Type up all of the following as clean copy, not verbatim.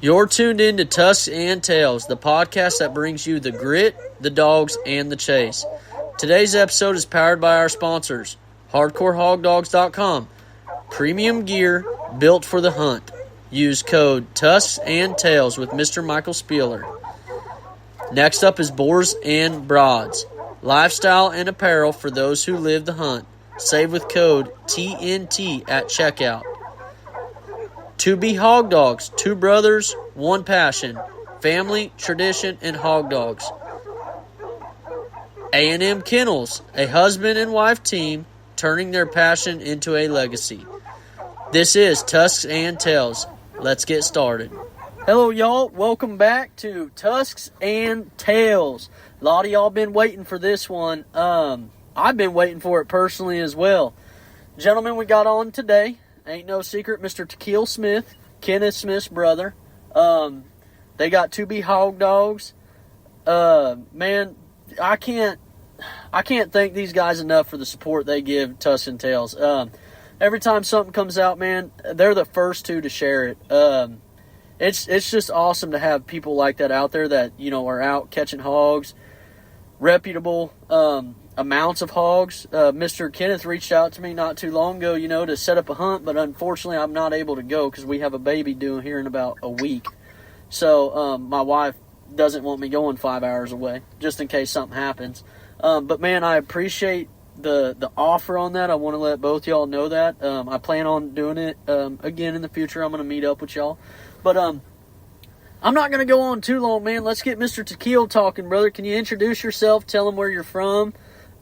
You're tuned in to Tusks and Tales, the podcast that brings you the grit, the dogs, and the chase. Today's episode is powered by our sponsors, HardcoreHogDogs.com. Premium gear built for the hunt. Use code Tusks and Tales with Mr. Michael Spieler. Next up is Boars and Broads. Lifestyle and apparel for those who live the hunt. Save with code TNT at checkout. To Be Hog Dogs, two brothers, one passion. Family, tradition, and hog dogs. A&M Kennels, a husband and wife team turning their passion into a legacy. This is Tusks and Tales. Let's get started. Hello, y'all. Welcome back to Tusks and Tales. A lot of y'all been waiting for this one. I've been waiting for it personally as well. Gentlemen, we got on today. Ain't no secret, Mr. Tkeil Smith, Kenneth Smith's brother. They got To Be Hog Dogs. Man, I can't thank these guys enough for the support they give Tusks and Tales. Every time something comes out, man, they're the first to share it. It's just awesome to have people like that out there that, you know, are out catching hogs, reputable amounts of hogs. Mr. Kenneth reached out to me not too long ago, you know, to set up a hunt, but unfortunately I'm not able to go because we have a baby due here in about a week. So my wife doesn't want me going 5 hours away, just in case something happens. But man, I appreciate the offer on that. I want to let both y'all know that. I plan on doing it again in the future. I'm going to meet up with y'all. But I'm not going to go on too long, man. Let's get Mr. Tkeil talking, brother. Can you introduce yourself, tell him where you're from,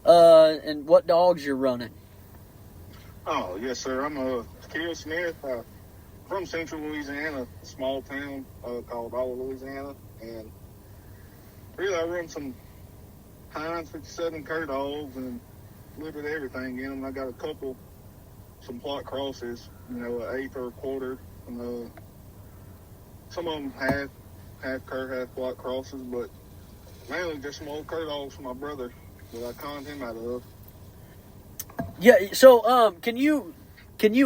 and what dogs you're running? Oh, yes, sir. I'm Tkeil Smith from central Louisiana, a small town called All Louisiana. And really, I run some hounds, 57 cur dogs, and a little bit of everything in them. I got some plot crosses, you know, an eighth or a quarter, and some of them half cur, half plot crosses, but mainly just some old cur dogs from my brother that I conned him out of. Yeah, so can you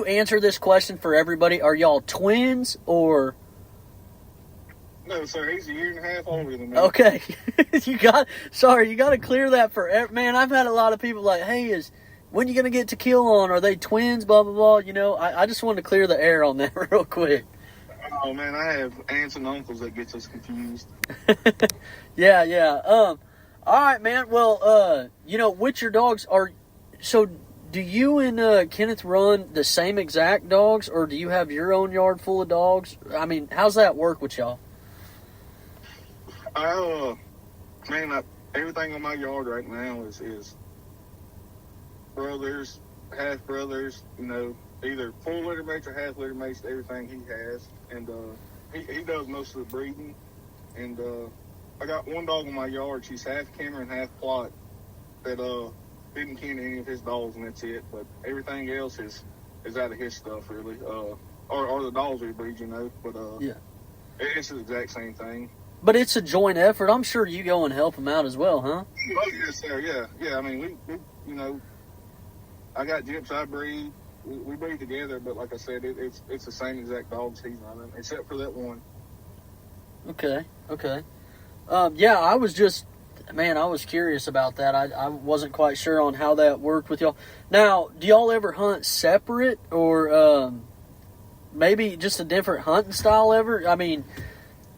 answer this question for everybody? Are y'all twins or? No, sir. He's a year and a half older than me. Okay, you got to clear that for man. I've had a lot of people like, hey, when you gonna get Tkeil on? Are they twins? Blah blah blah. You know, I just wanted to clear the air on that real quick. Oh man, I have aunts and uncles that gets us confused. Yeah. All right, man. Well, you know, which your dogs are? So, do you and Kenneth run the same exact dogs, or do you have your own yard full of dogs? I mean, how's that work with y'all? Everything on my yard right now is brothers, half brothers, you know, either full litter mates or half litter mates, everything he has. And he does most of the breeding. And I got one dog in my yard, she's half Kemmer and half plot, that didn't ken any of his dogs, and that's it. But everything else is out of his stuff, really. Or the dogs we breed, you know. But yeah, it's the exact same thing. But it's a joint effort. I'm sure you go and help him out as well, huh? Oh, yes, sir. Yeah. I mean, we you know, I got Gyps I breed. We breed together, but like I said, it's the same exact dogs he's running, except for that one. Okay. Yeah, I was curious about that. I wasn't quite sure on how that worked with y'all. Now, do y'all ever hunt separate, or maybe just a different hunting style ever? I mean,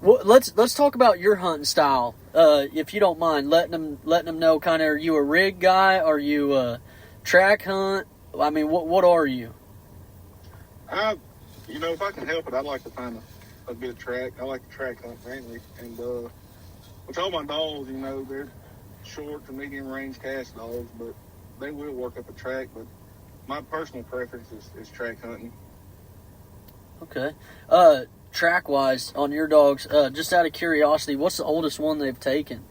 let's talk about your hunting style, if you don't mind. Letting them know, kind of, are you a rig guy? Are you a track hunt? I mean, what are you? You know, if I can help it, I'd like to find a good track. I like to track hunt mainly, and with all my dogs, you know, they're short to medium range cast dogs, but they will work up a track. But my personal preference is track hunting. Okay. Track wise on your dogs, just out of curiosity, what's the oldest one they've taken?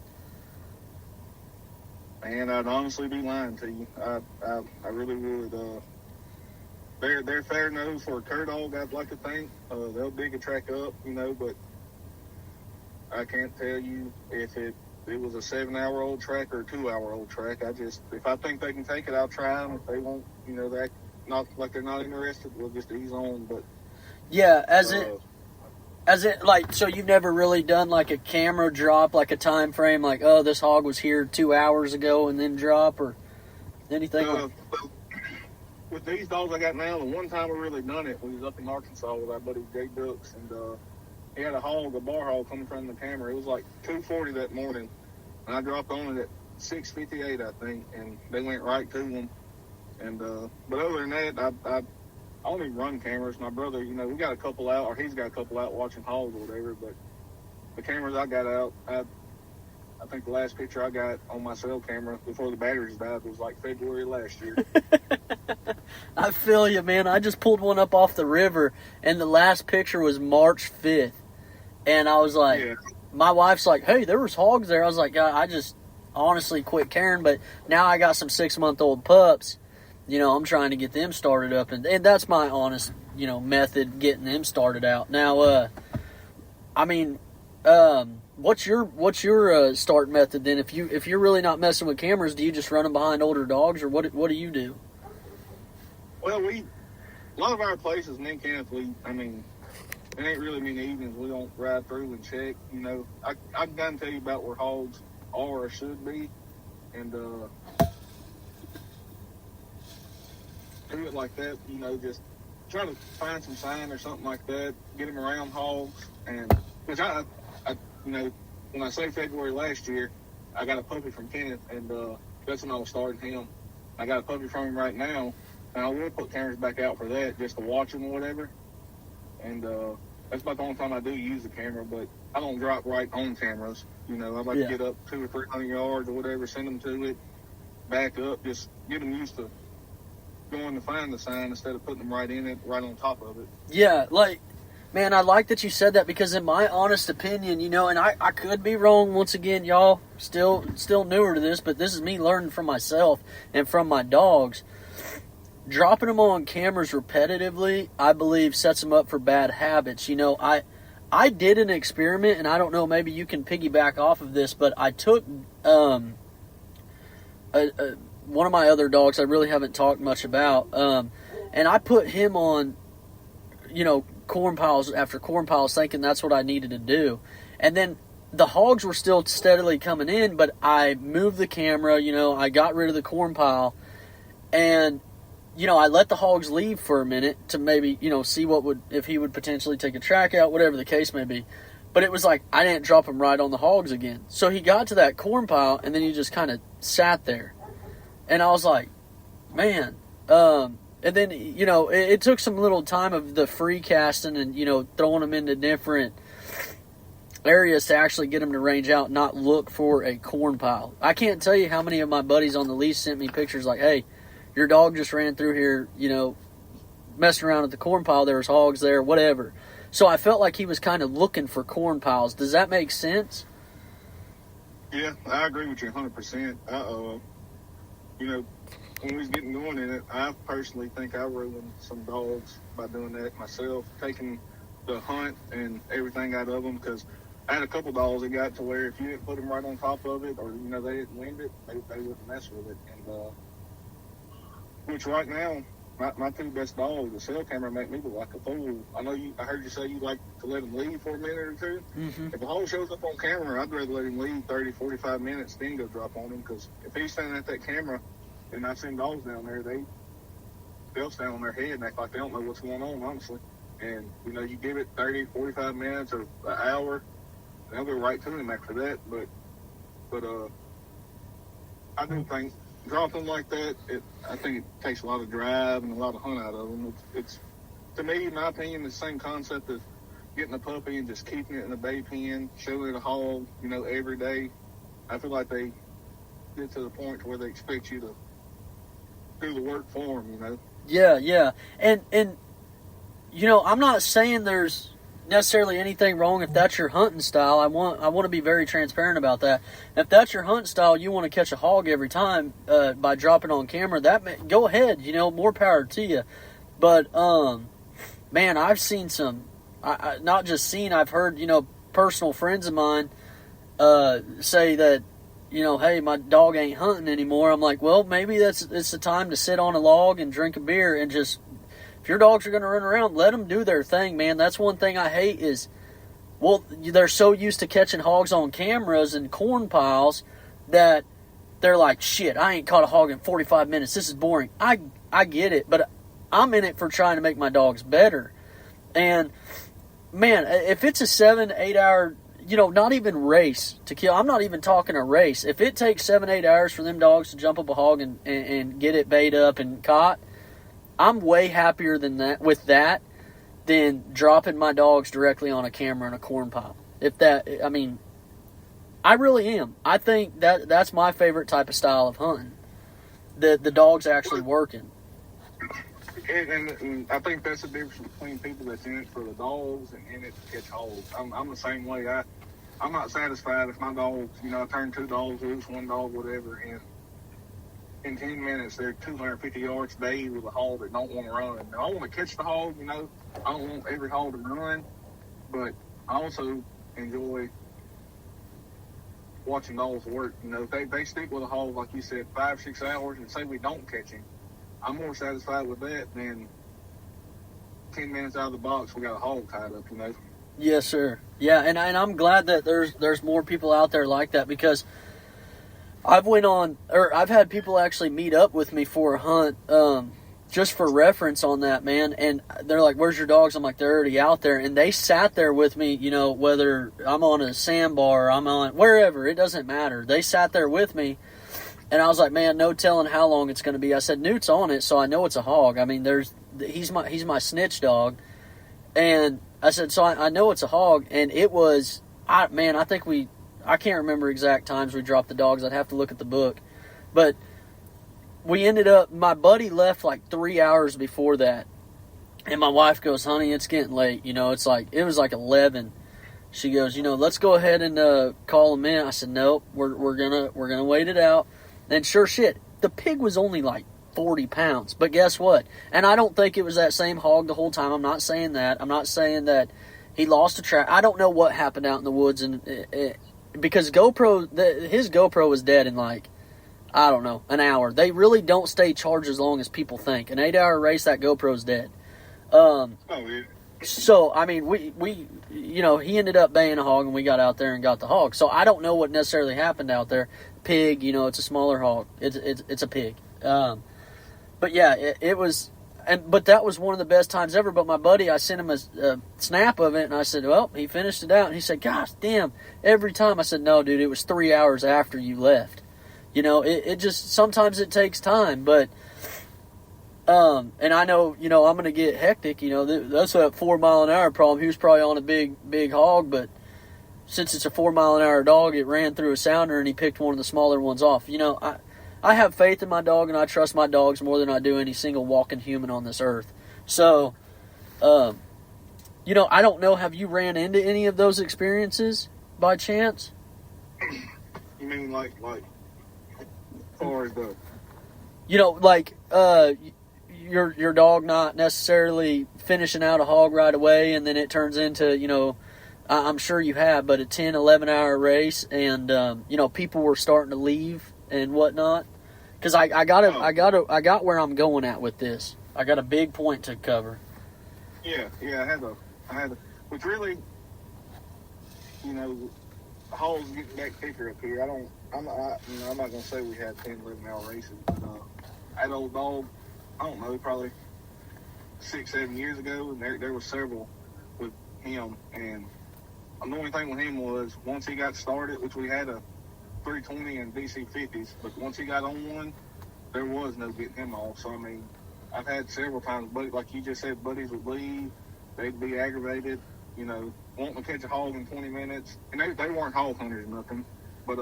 Man, I'd honestly be lying to you. I really would. They're fair nose for a cur dog, I'd like to think. They'll dig a track up, you know, but I can't tell you if it was a 7-hour-old track or a 2-hour-old track. If I think they can take it, I'll try them. If they won't, you know, they're not like they're not interested, we'll just ease on. But yeah, As it like, so you've never really done like a camera drop, like a time frame, like, oh, this hog was here 2 hours ago, and then drop or anything? With these dogs I got now, the one time we really done it, we was up in Arkansas with our buddy Jay Dukes, and he had a bar hog coming from the camera. It was like 2:40 that morning, and I dropped on it at 6:58, I think, and they went right to them. And but other than that, I only run cameras. My brother, we got a couple out, or he's got a couple out watching hogs or whatever. But the cameras I got out, I think the last picture I got on my cell camera before the batteries died was like February last year. I feel you, man. I just pulled one up off the river, and the last picture was March 5th. And I was like, yeah. My wife's like, hey, there was hogs there. I was like, I just honestly quit caring, but now I got some 6-month-old pups. I'm trying to get them started up, and that's my honest, method, getting them started out. Now, what's your start method then? If you're really not messing with cameras, do you just run them behind older dogs, or what do you do? Well, a lot of our places, me and Kenneth, it ain't really many evenings we don't ride through and check. I can tell you about where hogs are or should be, and do it like that. Just try to find some sign or something like that. Get them around hogs, and which when I say February last year, I got a puppy from Kenneth, and that's when I was starting him. I got a puppy from him right now, and I will put cameras back out for that, just to watch them or whatever. And that's about the only time I do use the camera, but I don't drop right on cameras. I like to get up 200 or 300 yards or whatever, send them to it, back up, just get them used to going to find the sign instead of putting them right in it, right on top of it. Yeah, man, I like that you said that, because in my honest opinion, and I could be wrong, once again, y'all, still newer to this, but this is me learning from myself and from my dogs. Dropping them on cameras repetitively, I believe, sets them up for bad habits. I did an experiment, and I don't know, maybe you can piggyback off of this, but I took one of my other dogs I really haven't talked much about, and I put him on, corn piles after corn piles, thinking that's what I needed to do. And then the hogs were still steadily coming in, but I moved the camera, I got rid of the corn pile, and I let the hogs leave for a minute to maybe, see if he would potentially take a track out, whatever the case may be. But it was like, I didn't drop him right on the hogs again. So he got to that corn pile, and then he just kind of sat there. And I was like, man. And then, it took some little time of the free casting and, throwing them into different areas to actually get them to range out, not look for a corn pile. I can't tell you how many of my buddies on the lease sent me pictures like, hey, your dog just ran through here, messing around at the corn pile. There was hogs there, whatever. So I felt like he was kind of looking for corn piles. Does that make sense? Yeah, I agree with you 100%. When we was getting going in it, I personally think I ruined some dogs by doing that myself, taking the hunt and everything out of them, because I had a couple dogs that got to where if you didn't put them right on top of it, or, they didn't wind it, they wouldn't mess with it. And, which right now, my two best dogs, the cell camera make me look like a fool. I heard you say you like to let them leave for a minute or two. Mm-hmm. If a hog shows up on camera, I'd rather let him leave 30, 45 minutes, then go drop on him, because if he's standing at that camera, and I've seen dogs down there, they'll stand on their head and act like they don't know what's going on, honestly. And, you give it 30, 45 minutes or an hour, they'll go right to him after that. But I do think dropping like that, I think it takes a lot of drive and a lot of hunt out of them. It's to me, in my opinion, the same concept of getting a puppy and just keeping it in a bay pen, showing it a hog, every day. I feel like they get to the point where they expect you to do the work for them, Yeah. And I'm not saying there's necessarily anything wrong if that's your hunting style. I want to be very transparent about that. If that's your hunting style, you want to catch a hog every time by dropping on camera, go ahead, more power to you. But man, I've seen some, not just seen, I've heard, personal friends of mine say that, hey, my dog ain't hunting anymore. I'm like, well, maybe it's the time to sit on a log and drink a beer and just, if your dogs are going to run around, let them do their thing, man. That's one thing I hate is Well, they're so used to catching hogs on cameras and corn piles that they're like, shit, I ain't caught a hog in 45 minutes. This is boring. I get it, but I'm in it for trying to make my dogs better. And, man, if it's a 7-8 hour, not even race to kill, I'm not even talking a race. If it takes 7-8 hours for them dogs to jump up a hog and get it bait up and caught, I'm way happier with that than dropping my dogs directly on a camera in a corn pile. I really am. I think that's my favorite type of style of hunting. The dog's actually working. And I think that's the difference between people that's in it for the dogs and in it to catch hogs. I'm the same way. I'm not satisfied if my dogs, I turn 2 dogs loose, 1 dog, whatever, and in 10 minutes they're 250 yards day with a hog that don't want to run. Now, I want to catch the hog, I don't want every hog to run, but I also enjoy watching dogs work. If they stick with a hog, like you said, 5-6 hours, and say we don't catch him, I'm more satisfied with that than 10 minutes out of the box we got a hog tied up, Yes, sir. Yeah, and I'm glad that there's more people out there like that, because I've had people actually meet up with me for a hunt, just for reference on that, man. And they're like, "Where's your dogs?" I'm like, "They're already out there." And they sat there with me, whether I'm on a sandbar, I'm on wherever, it doesn't matter. They sat there with me, and I was like, "Man, no telling how long it's going to be." I said, "Newt's on it, so I know it's a hog. I mean, he's my snitch dog," and I said, "So I know it's a hog." And it was, I can't remember exact times we dropped the dogs. I'd have to look at the book, but we ended up, my buddy left like 3 hours before that. And my wife goes, "Honey, it's getting late." It was like 11. She goes, "Let's go ahead and call them in." I said, "Nope, we're gonna wait it out." And sure shit, the pig was only like 40 pounds. But guess what? And I don't think it was that same hog the whole time. I'm not saying that. I'm not saying that he lost a track. I don't know what happened out in the woods, and because his GoPro was dead in like, I don't know, an hour. They really don't stay charged as long as people think. An 8-hour race, that GoPro's dead. So, I mean, we he ended up baying a hog, and we got out there and got the hog. So I don't know what necessarily happened out there. Pig, it's a smaller hog. It's a pig. But yeah, it was, but that was one of the best times ever. But my buddy, I sent him a snap of it, and I said, "Well, he finished it out." And he said, "Gosh, damn, every time." I said, "No, dude, it was 3 hours after you left." It just, sometimes it takes time, but, and I know, I'm going to get hectic, that's that 4 mile an hour problem. He was probably on a big hog, but since it's a 4 mile an hour dog, it ran through a sounder and he picked one of the smaller ones off. I have faith in my dog, and I trust my dogs more than I do any single walking human on this earth. So, I don't know, have you ran into any of those experiences by chance? You mean like far as the, your dog not necessarily finishing out a hog right away, and then it turns into, I'm sure you have, but a 10-11 hour race, and people were starting to leave and whatnot. Because I got where I'm going at with this. I got a big point to cover. Yeah, I had a, which really, hogs getting back thicker up here. I'm not gonna say we had 10-11 hour races, but I had an old dog, I don't know, probably 6-7 years ago, and there were several with him, and the only thing with him was, once he got started, which we had a 320 and DC 50s, but once he got on one, there was no getting him off. So I mean, I've had several times, but like you just said, buddies would leave, they'd be aggravated, wanting to catch a hog in 20 minutes, and they weren't hog hunters or nothing, but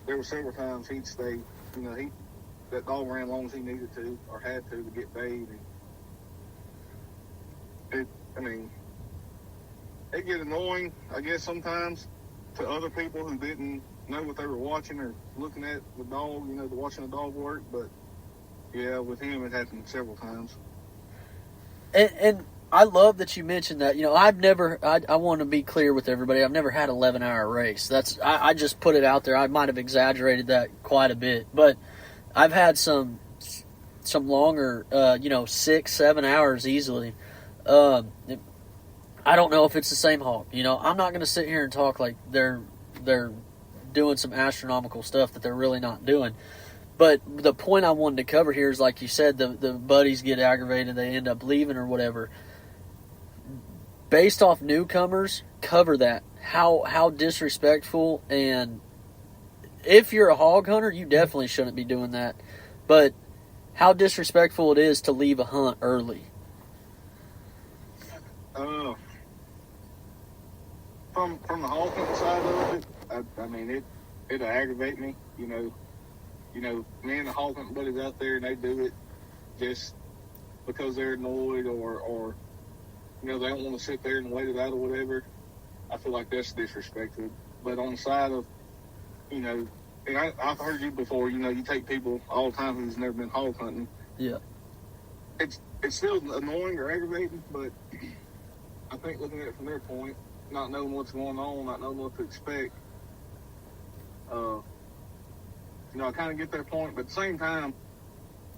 there were several times he'd stay, that dog ran as long as he needed to or had to get bait, and it get annoying, I guess, sometimes to other people who didn't know what they were watching or looking at the dog, watching the dog work, but yeah, with him it happened several times. And I love that you mentioned that. I want to be clear with everybody. I've never had an 11-hour race. I just put it out there. I might have exaggerated that quite a bit, but I've had some longer, 6-7 hours easily. I don't know if it's the same hog. You know, I'm not going to sit here and talk like they're doing some astronomical stuff that they're really not doing. But the point I wanted to cover here is, like you said, the buddies get aggravated, they end up leaving or whatever. Based off newcomers, cover that. How disrespectful, and if you're a hog hunter, you definitely shouldn't be doing that. But how disrespectful it is to leave a hunt early. From the hog hunting side of it, I mean, it'll aggravate me. You know, me and the hog hunting buddies out there, and they do it just because they're annoyed or you know, they don't want to sit there and wait it out or whatever. I feel like that's disrespectful. But on the side of, you know, and I've heard you before, you know, you take people all the time who's never been hog hunting. Yeah. It's still annoying or aggravating, but I think looking at it from their point, not knowing what's going on, not knowing what to expect, you know, I kind of get their point. But at the same time,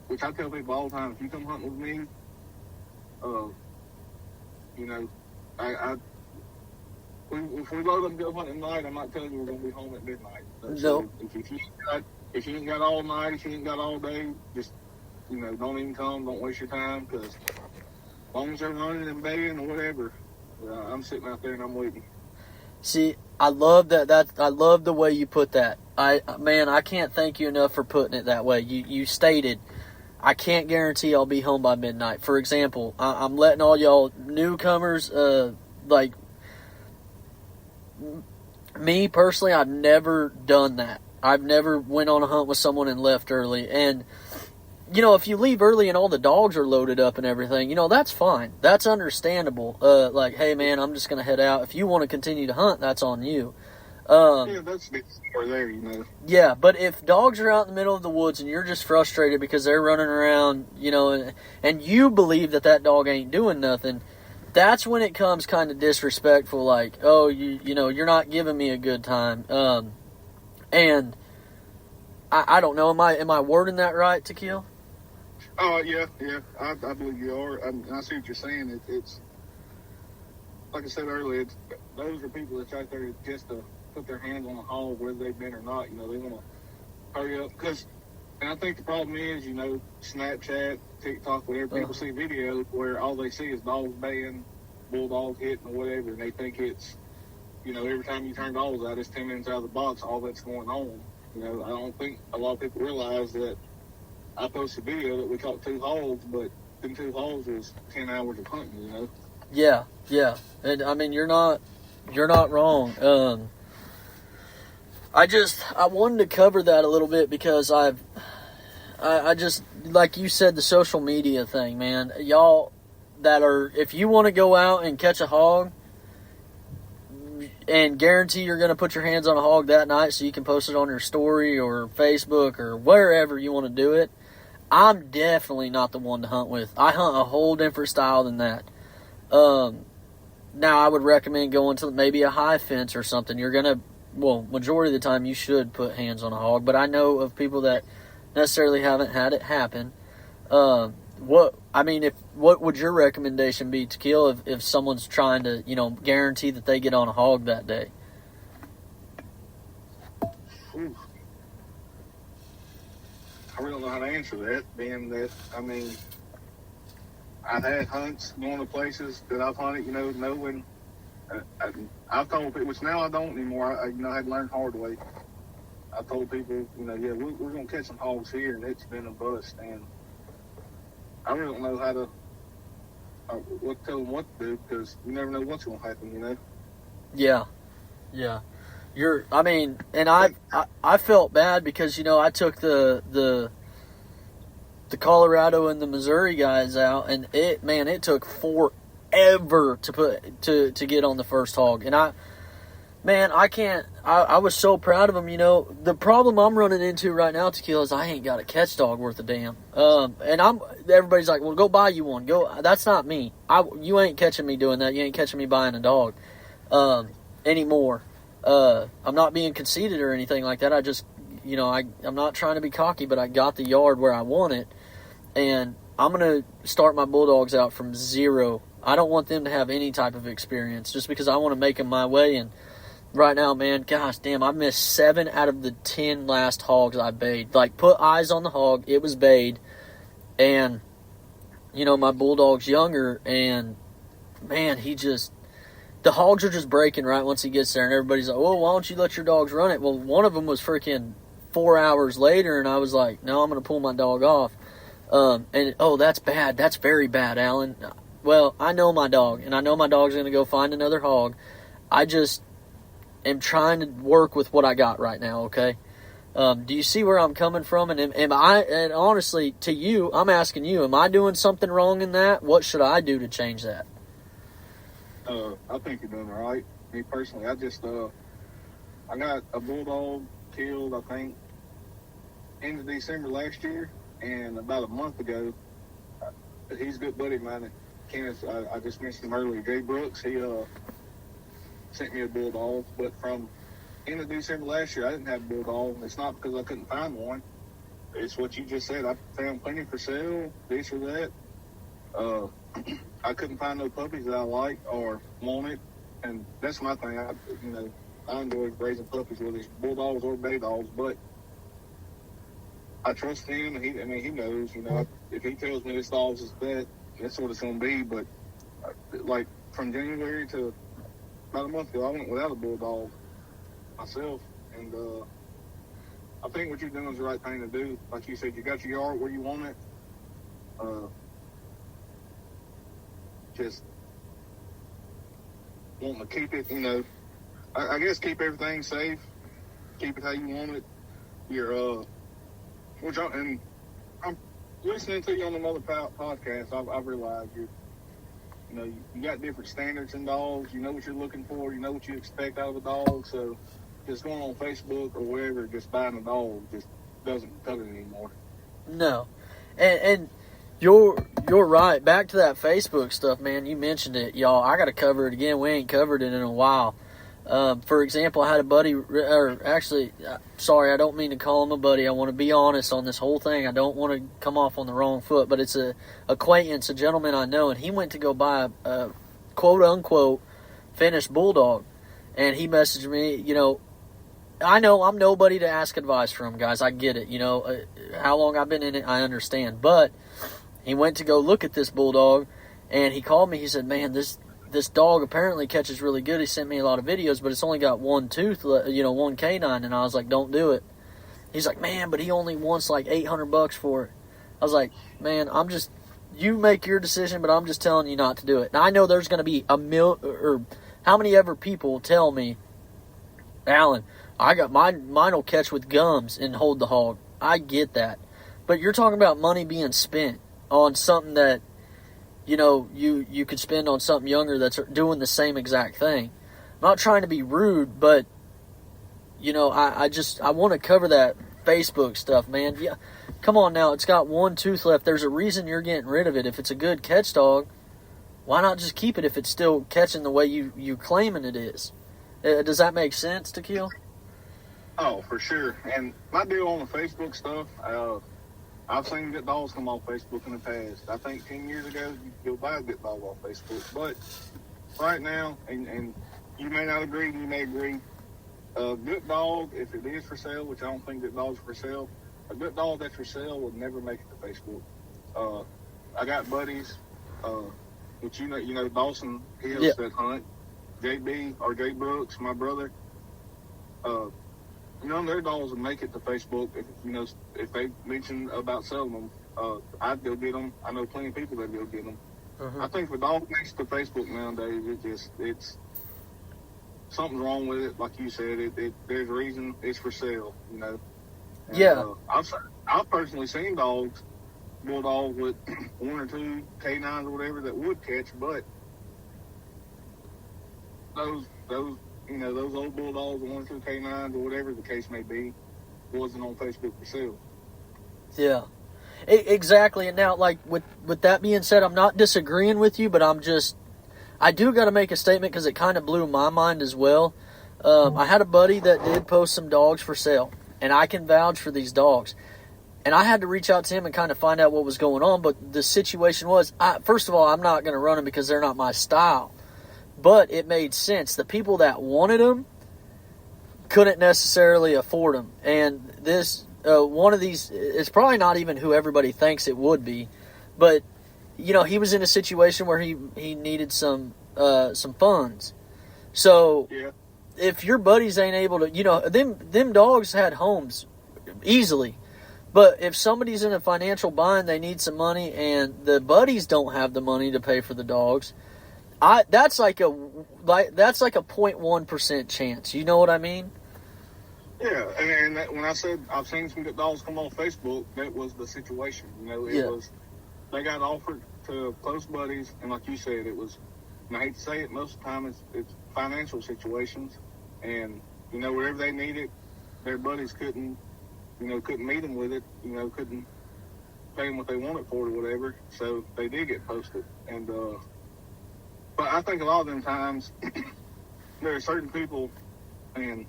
which I tell people all the time, if you come hunting with me, you know, if we load up and go hunting at night, I'm not telling you we're going to be home at midnight. So if you ain't got all night, if you ain't got all day, just, you know, don't even come. Don't waste your time, because as long as they're running and baying or whatever, I'm sitting out there and I'm waiting. See, I love that. I love the way you put that. I can't thank you enough for putting it that way. You stated, I can't guarantee I'll be home by midnight. For example, I'm letting all y'all newcomers, like me personally, I've never done that. I've never went on a hunt with someone and left early. And, you know, if you leave early and all the dogs are loaded up and everything, you know, that's fine. That's understandable. Like, hey, man, I'm just going to head out. If you want to continue to hunt, that's on you. Yeah, that's there, you know. Yeah, but if dogs are out in the middle of the woods and you're just frustrated because they're running around, you know, and you believe that dog ain't doing nothing, that's when it comes kind of disrespectful. Like, oh, you know, you're not giving me a good time. And I don't know. Am I wording that right, Tkeil? Oh, yeah. I believe you are. I see what you're saying. It's like I said earlier. Those are people that's out there just to put their hands on the hog, whether they've been or not. You know, they want to hurry up. And I think the problem is, you know, Snapchat, TikTok, whatever, people see videos where all they see is dogs baying, bulldogs hitting or whatever, and they think it's, you know, every time you turn dogs out, it's 10 minutes out of the box, all that's going on. You know, I don't think a lot of people realize that I posted a video that we caught 2 hogs, but them 2 hogs was 10 hours of hunting, you know? Yeah. And, I mean, you're not wrong. I wanted to cover that a little bit because I just, like you said, the social media thing, man. Y'all that are, if you want to go out and catch a hog and guarantee you're going to put your hands on a hog that night so you can post it on your story or Facebook or wherever you want to do it, I'm definitely not the one to hunt with. I hunt a whole different style than that. Now, I would recommend going to maybe a high fence or something. You're going to, well, majority of the time you should put hands on a hog, but I know of people that necessarily haven't had it happen. What would your recommendation be, Tkeil, if someone's trying to, you know, guarantee that they get on a hog that day? Ooh. I really don't know how to answer that, being that, I mean, I've had hunts going to places that I've hunted, you know, knowing, I've told people, which now I don't anymore, I had to learn the hard way. I told people, you know, yeah, we're going to catch some hogs here, and it's been a bust, and I really don't know how to, tell them what to do, because you never know what's going to happen, you know? Yeah. And I felt bad because, you know, I took the Colorado and the Missouri guys out, and it took forever to get on the first hog. And I was so proud of them. You know, the problem I'm running into right now, Tkeil, is I ain't got a catch dog worth a damn. And everybody's like, well, go buy you one. That's not me. You ain't catching me doing that. You ain't catching me buying a dog anymore. I'm not being conceited or anything like that. I just, you know, I'm not trying to be cocky, but I got the yard where I want it, and I'm going to start my bulldogs out from zero. I don't want them to have any type of experience just because I want to make them my way. And right now, man, gosh damn, I missed 7 out of the 10 last hogs I bayed. Like, put eyes on the hog, it was bayed, and, you know, my bulldog's younger, and, man, the hogs are just breaking right once he gets there, and everybody's like, oh, why don't you let your dogs run it? Well, one of them was freaking 4 hours later, and I was like, no, I'm going to pull my dog off. And, oh, that's bad. That's very bad, Alan. Well, I know my dog, and I know my dog's going to go find another hog. I just am trying to work with what I got right now, okay? Do you see where I'm coming from? And and honestly, to you, I'm asking you, am I doing something wrong in that? What should I do to change that? I think you're doing all right. Me personally, I got a bulldog killed, I think, end of December last year, and about a month ago, he's a good buddy of mine, Kenneth. I just mentioned him earlier, Jay Brooks. He sent me a bulldog, but from end of December last year, I didn't have a bulldog. It's not because I couldn't find one. It's what you just said. I found plenty for sale, this or that. I couldn't find no puppies that I liked or wanted, and that's my thing. I enjoy raising puppies, whether it's bulldogs or bay dogs, but I trust him, and he knows, if he tells me this dog's his bet, that's what it's going to be. But like from January to about a month ago, I went without a bulldog myself, and I think what you're doing is the right thing to do. Like you said, you got your yard where you want it. Just wanting to keep it, I guess keep everything safe, keep it how you want it. And I'm listening to you on another podcast. I've realized you got different standards in dogs. You know what you're looking for. You know what you expect out of a dog. So just going on Facebook or wherever, just buying a dog just doesn't cut it anymore. No, and you're right. Back to that Facebook stuff, man. You mentioned it, y'all. I got to cover it again. We ain't covered it in a while. For example, I had a buddy, or actually, sorry, I don't mean to call him a buddy. I want to be honest on this whole thing. I don't want to come off on the wrong foot, but it's a acquaintance, a gentleman I know, and he went to go buy a quote-unquote finished bulldog, and he messaged me, I know I'm nobody to ask advice from, guys. I get it. How long I've been in it, I understand. But he went to go look at this bulldog, and he called me. He said, man, this dog apparently catches really good. He sent me a lot of videos, but it's only got one tooth, one canine. And I was like, don't do it. He's like, man, but he only wants like $800 for it. I was like, man, you make your decision, but I'm just telling you not to do it. Now, I know there's going to be or how many ever people tell me, Alan, I got mine will catch with gums and hold the hog. I get that. But you're talking about money being spent on something that, you could spend on something younger that's doing the same exact thing. I'm not trying to be rude, but, I want to cover that Facebook stuff, man. Yeah, come on now. It's got one tooth left. There's a reason you're getting rid of it. If it's a good catch dog, why not just keep it if it's still catching the way you claiming it is? Does that make sense, Tkeil? Oh, for sure. And my deal on the Facebook stuff, I've seen good dogs come off Facebook in the past. I think 10 years ago, you could go buy a good dog off Facebook. But right now, and you may not agree, you may agree, a good dog, if it is for sale, which I don't think that dogs are for sale, a good dog that's for sale would never make it to Facebook. I got buddies, which Dawson Hills that hunt, JB or Jay Brooks, my brother. Their dogs would make it to Facebook if they mention about selling them. I'd go get them. I know plenty of people that go get them. Mm-hmm. I think if a dog makes it to Facebook nowadays, it's something's wrong with it. Like you said, there's a reason it's for sale. And, yeah. I've personally seen bulldogs with one or two canines or whatever that would catch, but those old bulldogs, 1 or 2 canines, or whatever the case may be, wasn't on Facebook for sale. Yeah, exactly. And now, like, with that being said, I'm not disagreeing with you, but I do got to make a statement because it kind of blew my mind as well. I had a buddy that did post some dogs for sale, and I can vouch for these dogs. And I had to reach out to him and kind of find out what was going on. But the situation was, first of all, I'm not going to run them because they're not my style. But it made sense. The people that wanted them couldn't necessarily afford them. And this, one of these, it's probably not even who everybody thinks it would be. But, you know, he was in a situation where he needed some funds. So, Yeah. if your buddies ain't able to, you know, them dogs had homes easily. But if somebody's in a financial bind, they need some money, and the buddies don't have the money to pay for the dogs, that's like a 0.1% chance. You know what I mean? Yeah, and when I said I've seen some good dogs come on Facebook, that was the situation. You know, it was, they got offered to close buddies, and like you said, it was, and I hate to say it, most of the time it's financial situations, and, you know, wherever they need it, their buddies couldn't meet them with it, you know, couldn't pay them what they wanted for it or whatever, so they did get posted. And, but I think a lot of them times, there are certain people, and,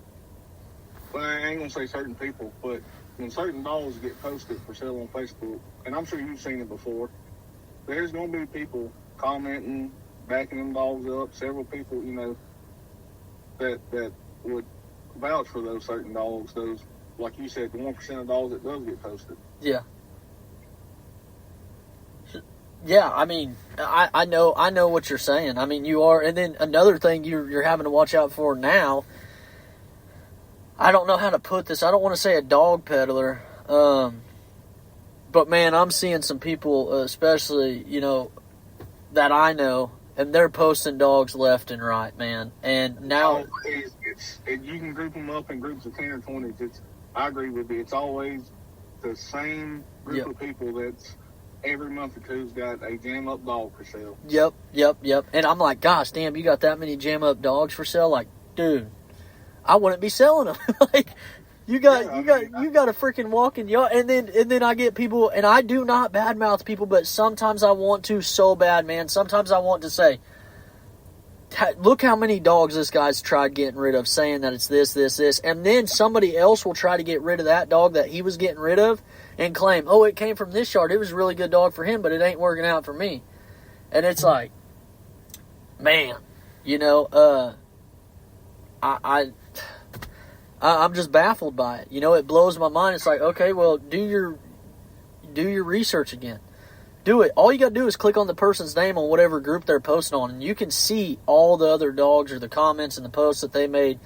well, I ain't gonna say certain people, but when certain dogs get posted for sale on Facebook, and I'm sure you've seen it before, there's gonna be people commenting, backing them dogs up, several people, you know, that would vouch for those certain dogs, those, like you said, the 1% of dogs that does get posted. Yeah. Yeah, I mean, I know what you're saying. I mean, you are, and then another thing you're having to watch out for now, I don't know how to put this. I don't want to say a dog peddler, but man, I'm seeing some people, especially, you know, that I know, and they're posting dogs left and right, man. And now you can group them up in groups of 10 or 20. I agree with you. It's always the same group of people that's every month or two's got a jam-up dog for sale. Yep. And I'm like, gosh, damn, you got that many jam-up dogs for sale? Like, dude, I wouldn't be selling them. Like, you got a freaking walking yard. And then I get people, and I do not badmouth people, but sometimes I want to so bad, man. Sometimes I want to say, look how many dogs this guy's tried getting rid of, saying that it's this. And then somebody else will try to get rid of that dog that he was getting rid of and claim, oh, it came from this yard. It was a really good dog for him, but it ain't working out for me. And it's like, man, you know, I'm just baffled by it. You know, it blows my mind. It's like, okay, well, do your research again. Do it. All you got to do is click on the person's name on whatever group they're posting on, and you can see all the other dogs or the comments and the posts that they made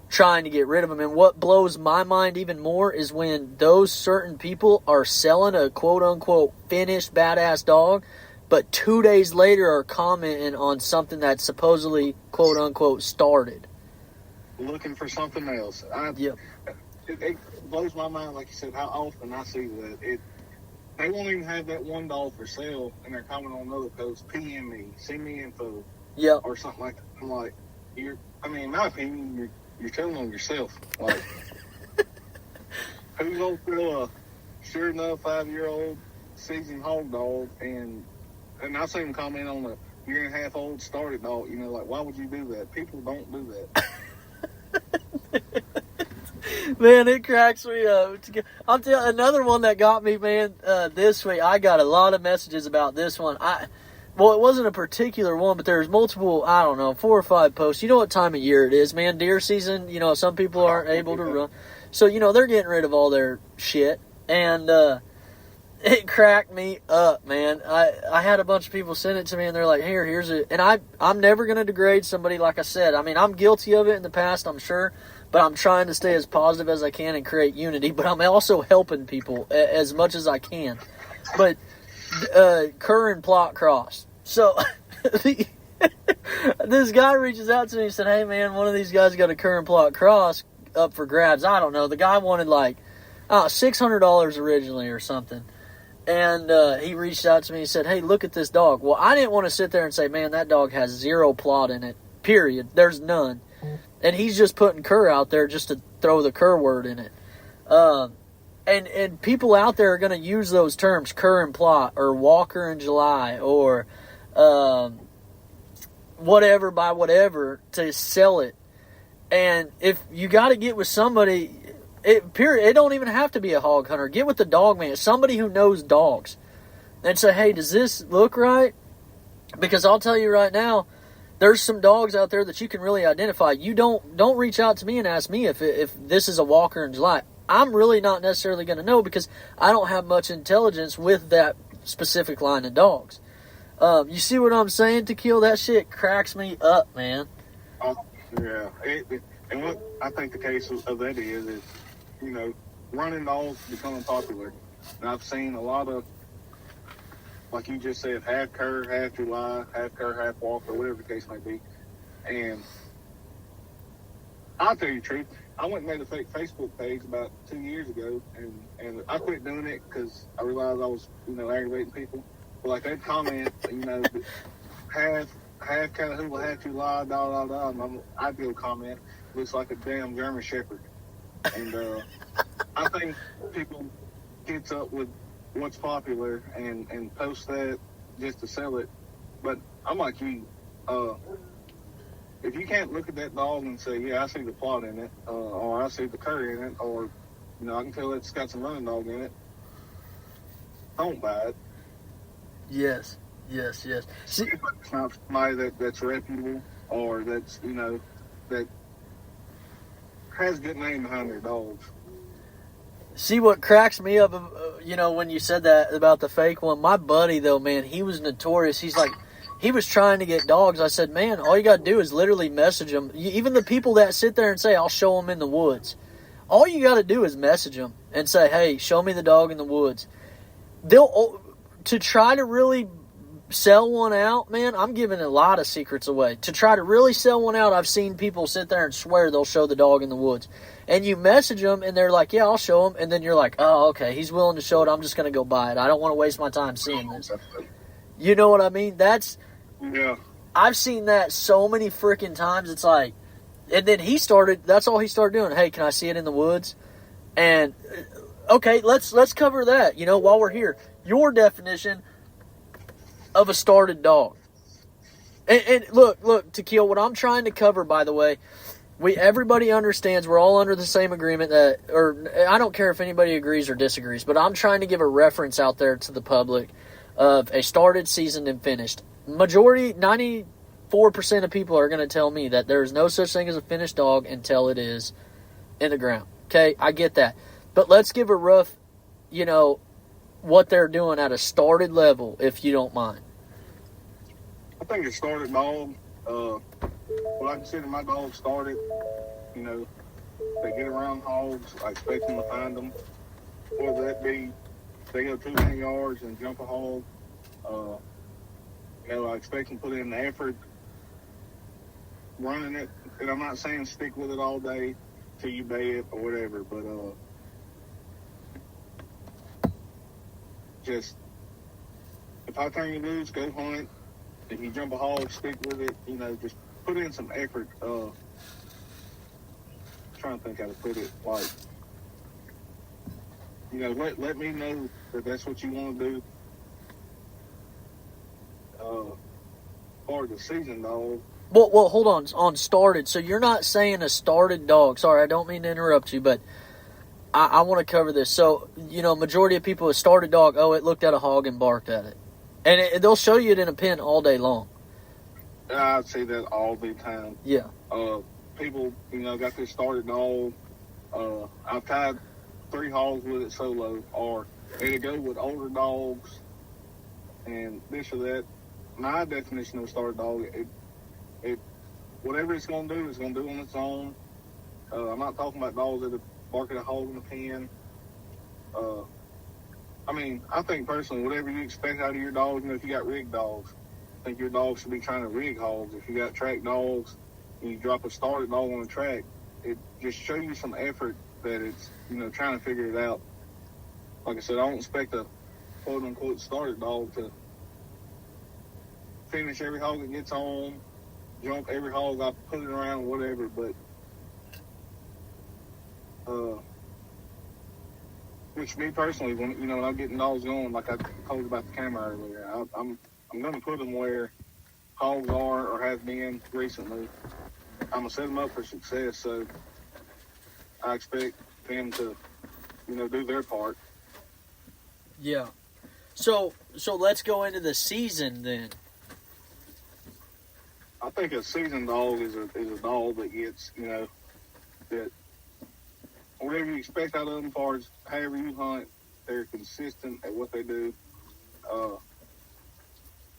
trying to get rid of them. And what blows my mind even more is when those certain people are selling a quote-unquote finished badass dog, but 2 days later are commenting on something that supposedly quote-unquote started. Looking for something else. It blows my mind, like you said, how often I see that. They won't even have that one dog for sale, and they're commenting on another post, PM me, send me info, or something like that. I'm like, in my opinion, you're telling on yourself. Like, who's gonna sell a sure enough 5-year-old seasoned hog dog, and I see them comment on a 1.5-year old started dog. You know, like, why would you do that? People don't do that. Man, it cracks me up. I'm telling another one that got me, man, this week. I got a lot of messages about this one. Well, it wasn't a particular one, but there's multiple, 4 or 5 posts. You know what time of year it is, man. Deer season, you know, some people aren't able to run. So, you know, they're getting rid of all their shit. And it cracked me up, man. I had a bunch of people send it to me, and they're like, here's it. And I'm never going to degrade somebody, like I said. I mean, I'm guilty of it in the past, I'm sure. But I'm trying to stay as positive as I can and create unity. But I'm also helping people as much as I can. But cur and plot cross. So this guy reaches out to me and said, hey, man, one of these guys got a cur and plot cross up for grabs. I don't know. The guy wanted like $600 originally or something. And he reached out to me and said, hey, look at this dog. Well, I didn't want to sit there and say, man, that dog has 0 plot in it, period. There's none. And he's just putting cur out there just to throw the cur word in it. And people out there are going to use those terms, cur and plot, or Walker in July, or whatever to sell it. And if you got to get with somebody, It don't even have to be a hog hunter. Get with the dog man, somebody who knows dogs, and say, hey, does this look right? Because I'll tell you right now, there's some dogs out there that you can really identify. You don't reach out to me and ask me if this is a walker in July. I'm really not necessarily going to know because I don't have much intelligence with that specific line of dogs. You see what I'm saying, Tkeil? That shit cracks me up, man. Oh, yeah. And what I think the case of that is, you know, running dogs becoming popular. And I've seen a lot of, like you just said, half cur, half July, half cur, half walker, whatever the case may be. And I'll tell you the truth, I went and made a fake Facebook page about 2 years ago, and I quit doing it because I realized I was, you know, aggravating people. But like they'd comment, you know, half Catahoula, half July, and I'd go comment, looks like a damn German Shepherd. And I think people gets up with what's popular and post that just to sell it. But I'm like you, if you can't look at that dog and say, yeah, I see the plot in it, or I see the cur in it, or, you know, I can tell it's got some running dog in it, don't buy it. Yes. See, It's not somebody that's reputable or that's, you know, that has a good name behind their dogs. See what cracks me up, you know, when you said that about the fake one. My buddy, though, man, he was notorious. He's like, he was trying to get dogs. I said, man, all you got to do is literally message them. Even the people that sit there and say, I'll show them in the woods. All you got to do is message them and say, hey, show me the dog in the woods. To try to really sell one out, man, I'm giving a lot of secrets away. To try to really sell one out, I've seen people sit there and swear they'll show the dog in the woods. And you message them, and they're like, yeah, I'll show them. And then you're like, oh, okay, he's willing to show it. I'm just going to go buy it. I don't want to waste my time seeing this. You know what I mean? Yeah. I've seen that so many freaking times. It's like, and then that's all he started doing. Hey, can I see it in the woods? And, okay, let's cover that, you know, while we're here. Your definition of a started dog. And look, Tkeil, what I'm trying to cover, by the way, everybody understands we're all under the same agreement that, or I don't care if anybody agrees or disagrees, but I'm trying to give a reference out there to the public of a started, seasoned, and finished. Majority, 94% of people are going to tell me that there is no such thing as a finished dog until it is in the ground. Okay, I get that. But let's give a rough, you know, what they're doing at a started level, if you don't mind. I think a started dog, what I consider my dog started, you know, they get around hogs, I expect them to find them. Whether that be they go 200 yards and jump a hog, you know, I expect them to put in the effort running it. And I'm not saying stick with it all day till you bay it or whatever, but just if I turn you loose, go hunt. If you jump a hog, stick with it. You know, just put in some effort. Trying to think how to put it. Like, you know, let me know that that's what you want to do. For the season, dog. Well, hold on. On started, so you're not saying a started dog. Sorry, I don't mean to interrupt you, but I want to cover this. So, you know, majority of people, a started dog, it looked at a hog and barked at it. And they'll show you it in a pen all day long. I see that all the time. Yeah. People, you know, got this started dog. I've tied 3 hogs with it solo, or they go with older dogs and this or that. My definition of a started dog, it whatever it's going to do, it's going to do on its own. I'm not talking about dogs that bark at a hog in a pen. I mean, I think personally, whatever you expect out of your dogs, you know, if you got rigged dogs, I think your dog should be trying to rig hogs. If you got track dogs and you drop a started dog on a track, it just shows you some effort that it's, you know, trying to figure it out. Like I said, I don't expect a quote-unquote started dog to finish every hog that gets on, jump every hog I put it around, whatever, but which me personally, when I'm getting dogs going, like I told you about the camera earlier, I'm going to put them where hogs are or have been recently. I'm going to set them up for success, so I expect them to, do their part. Yeah. So let's go into the season then. I think a seasoned dog is a dog that gets, that whatever you expect out of them, as far as however you hunt, they're consistent at what they do.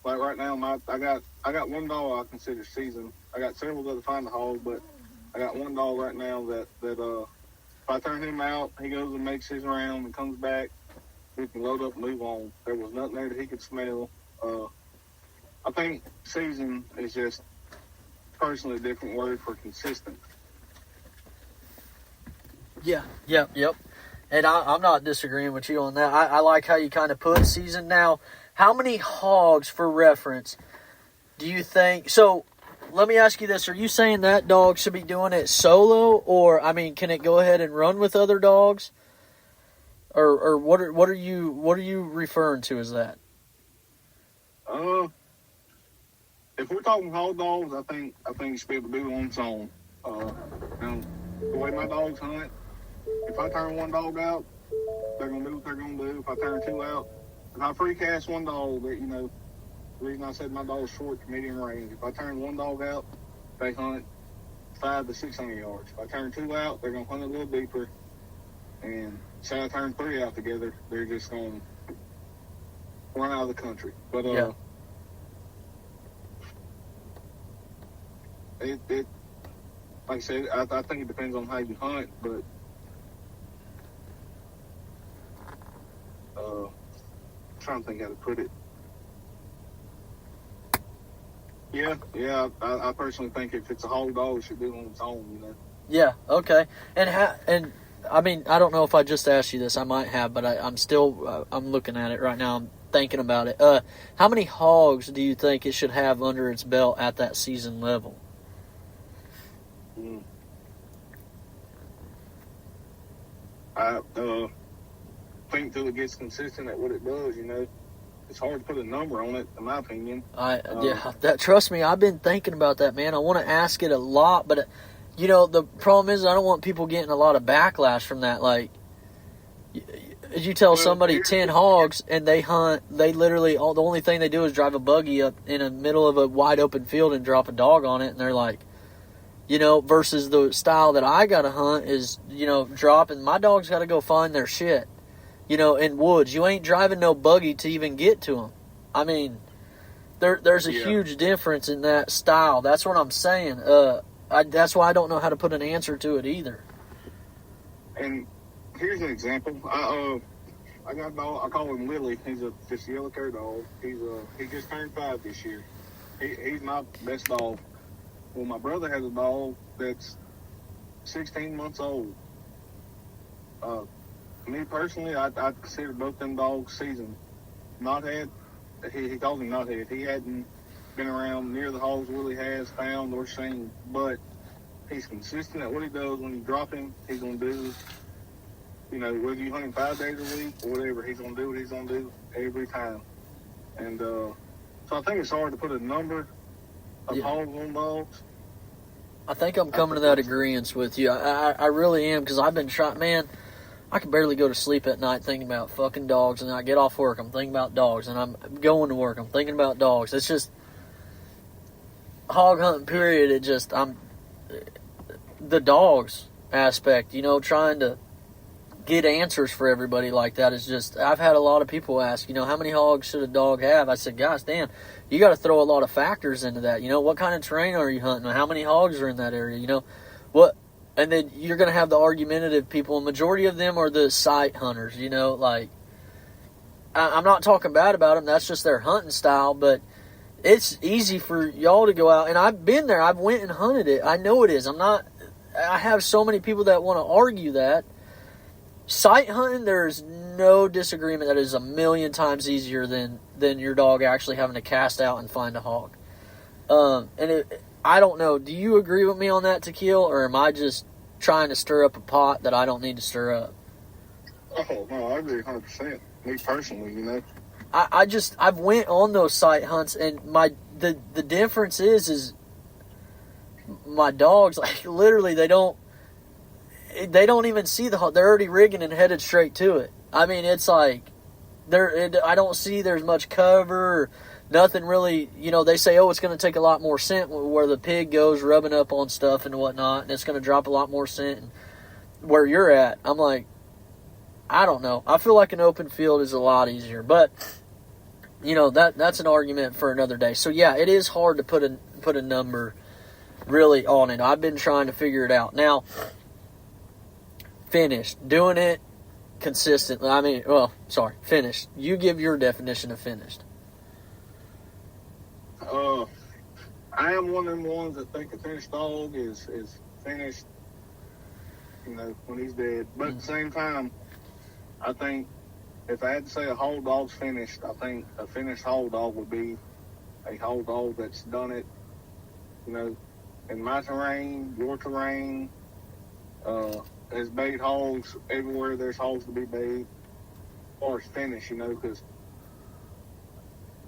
Like right now, I got one dog I consider seasoned. I got several that find the hog, but I got one dog right now that if I turn him out, he goes and makes his round and comes back, we can load up and move on. There was nothing there that he could smell. I think seasoned is just personally a different word for consistent. Yeah, yep. And I'm not disagreeing with you on that. I like how you kind of put season. Now, how many hogs, for reference, do you think? So, let me ask you this. Are you saying that dog should be doing it solo? Or, can it go ahead and run with other dogs? Or what are you referring to as that? If we're talking hog dogs, I think you should be able to do it on its own. The way my dogs hunt, if I turn one dog out, they're gonna do what they're gonna do. If I turn two out, if I free cast one dog, the reason I said my dog's short to medium range. If I turn one dog out, they hunt 500 to 600 yards. If I turn two out, they're gonna hunt a little deeper. And say I turn three out together, they're just gonna run out of the country. But yeah. It like I said, I think it depends on how you hunt, but I'm trying to think how to put it. Yeah, I personally think if it's a hog dog, it should do it on its own, Yeah, okay. And I don't know if I just asked you this. I might have, but I'm still I'm looking at it right now. I'm thinking about it. How many hogs do you think it should have under its belt at that season level? I think till it gets consistent at what it does, it's hard to put a number on it, in my opinion. Trust me, I've been thinking about that, man. I want to ask it a lot, but the problem is I don't want people getting a lot of backlash from that. Like, you tell somebody 10 hogs and they hunt, they literally the only thing they do is drive a buggy up in the middle of a wide open field and drop a dog on it, and they're like, versus the style that I gotta hunt is, dropping. My dog's gotta go find their shit, in woods. You ain't driving no buggy to even get to them. There's a huge difference in that style. That's what I'm saying. That's why I don't know how to put an answer to it either. And here's an example. I got a dog. I call him Willie. He's just a yellow care dog. He just turned 5 this year. He's my best dog. Well, my brother has a dog that's 16 months old. Me personally, I consider both them dogs seasoned. Knothead, he calls him Knothead. He hadn't been around near the hogs Willie has found or seen, but he's consistent at what he does. When you drop him, he's going to do, whether you hunt him 5 days a week or whatever, he's going to do what he's going to do every time. And so I think it's hard to put a number of hogs on dogs. I think I'm coming to that agreement with you. I really am, because I've been trying, man. I can barely go to sleep at night thinking about fucking dogs, and I get off work, I'm thinking about dogs, and I'm going to work, I'm thinking about dogs. It's just hog hunting, period. The dogs aspect, trying to get answers for everybody like that is just, I've had a lot of people ask, how many hogs should a dog have? I said, gosh, damn, you got to throw a lot of factors into that. What kind of terrain are you hunting? How many hogs are in that area? And then you're going to have the argumentative people. A majority of them are the sight hunters, I'm not talking bad about them. That's just their hunting style, but it's easy for y'all to go out. And I've been there. I've went and hunted it. I know it is. I have so many people that want to argue that. Sight hunting, there is no disagreement that is a million times easier than your dog actually having to cast out and find a hog. I don't know. Do you agree with me on that, Tkeil, or am I just trying to stir up a pot that I don't need to stir up? Oh, no, I agree 100%. Me personally, I've went on those sight hunts, and the difference is my dogs, like, literally, they don't, they don't even see the hog. They're already rigging and headed straight to it. I mean, it's like I don't see there's much cover. Or nothing really. They say, oh, it's going to take a lot more scent where the pig goes rubbing up on stuff and whatnot, and it's going to drop a lot more scent. And where you're at, I'm like, I don't know. I feel like an open field is a lot easier, but that's an argument for another day. So yeah, it is hard to put a number really on it. I've been trying to figure it out. Now, finished, doing it consistently. Finished. You give your definition of finished. I am one of them ones that think a finished dog is finished, when he's dead. But at the same time, I think if I had to say a whole dog's finished, I think a finished whole dog would be a whole dog that's done it, in my terrain, your terrain, has bait hogs everywhere there's hogs to be bait, or it's finished, because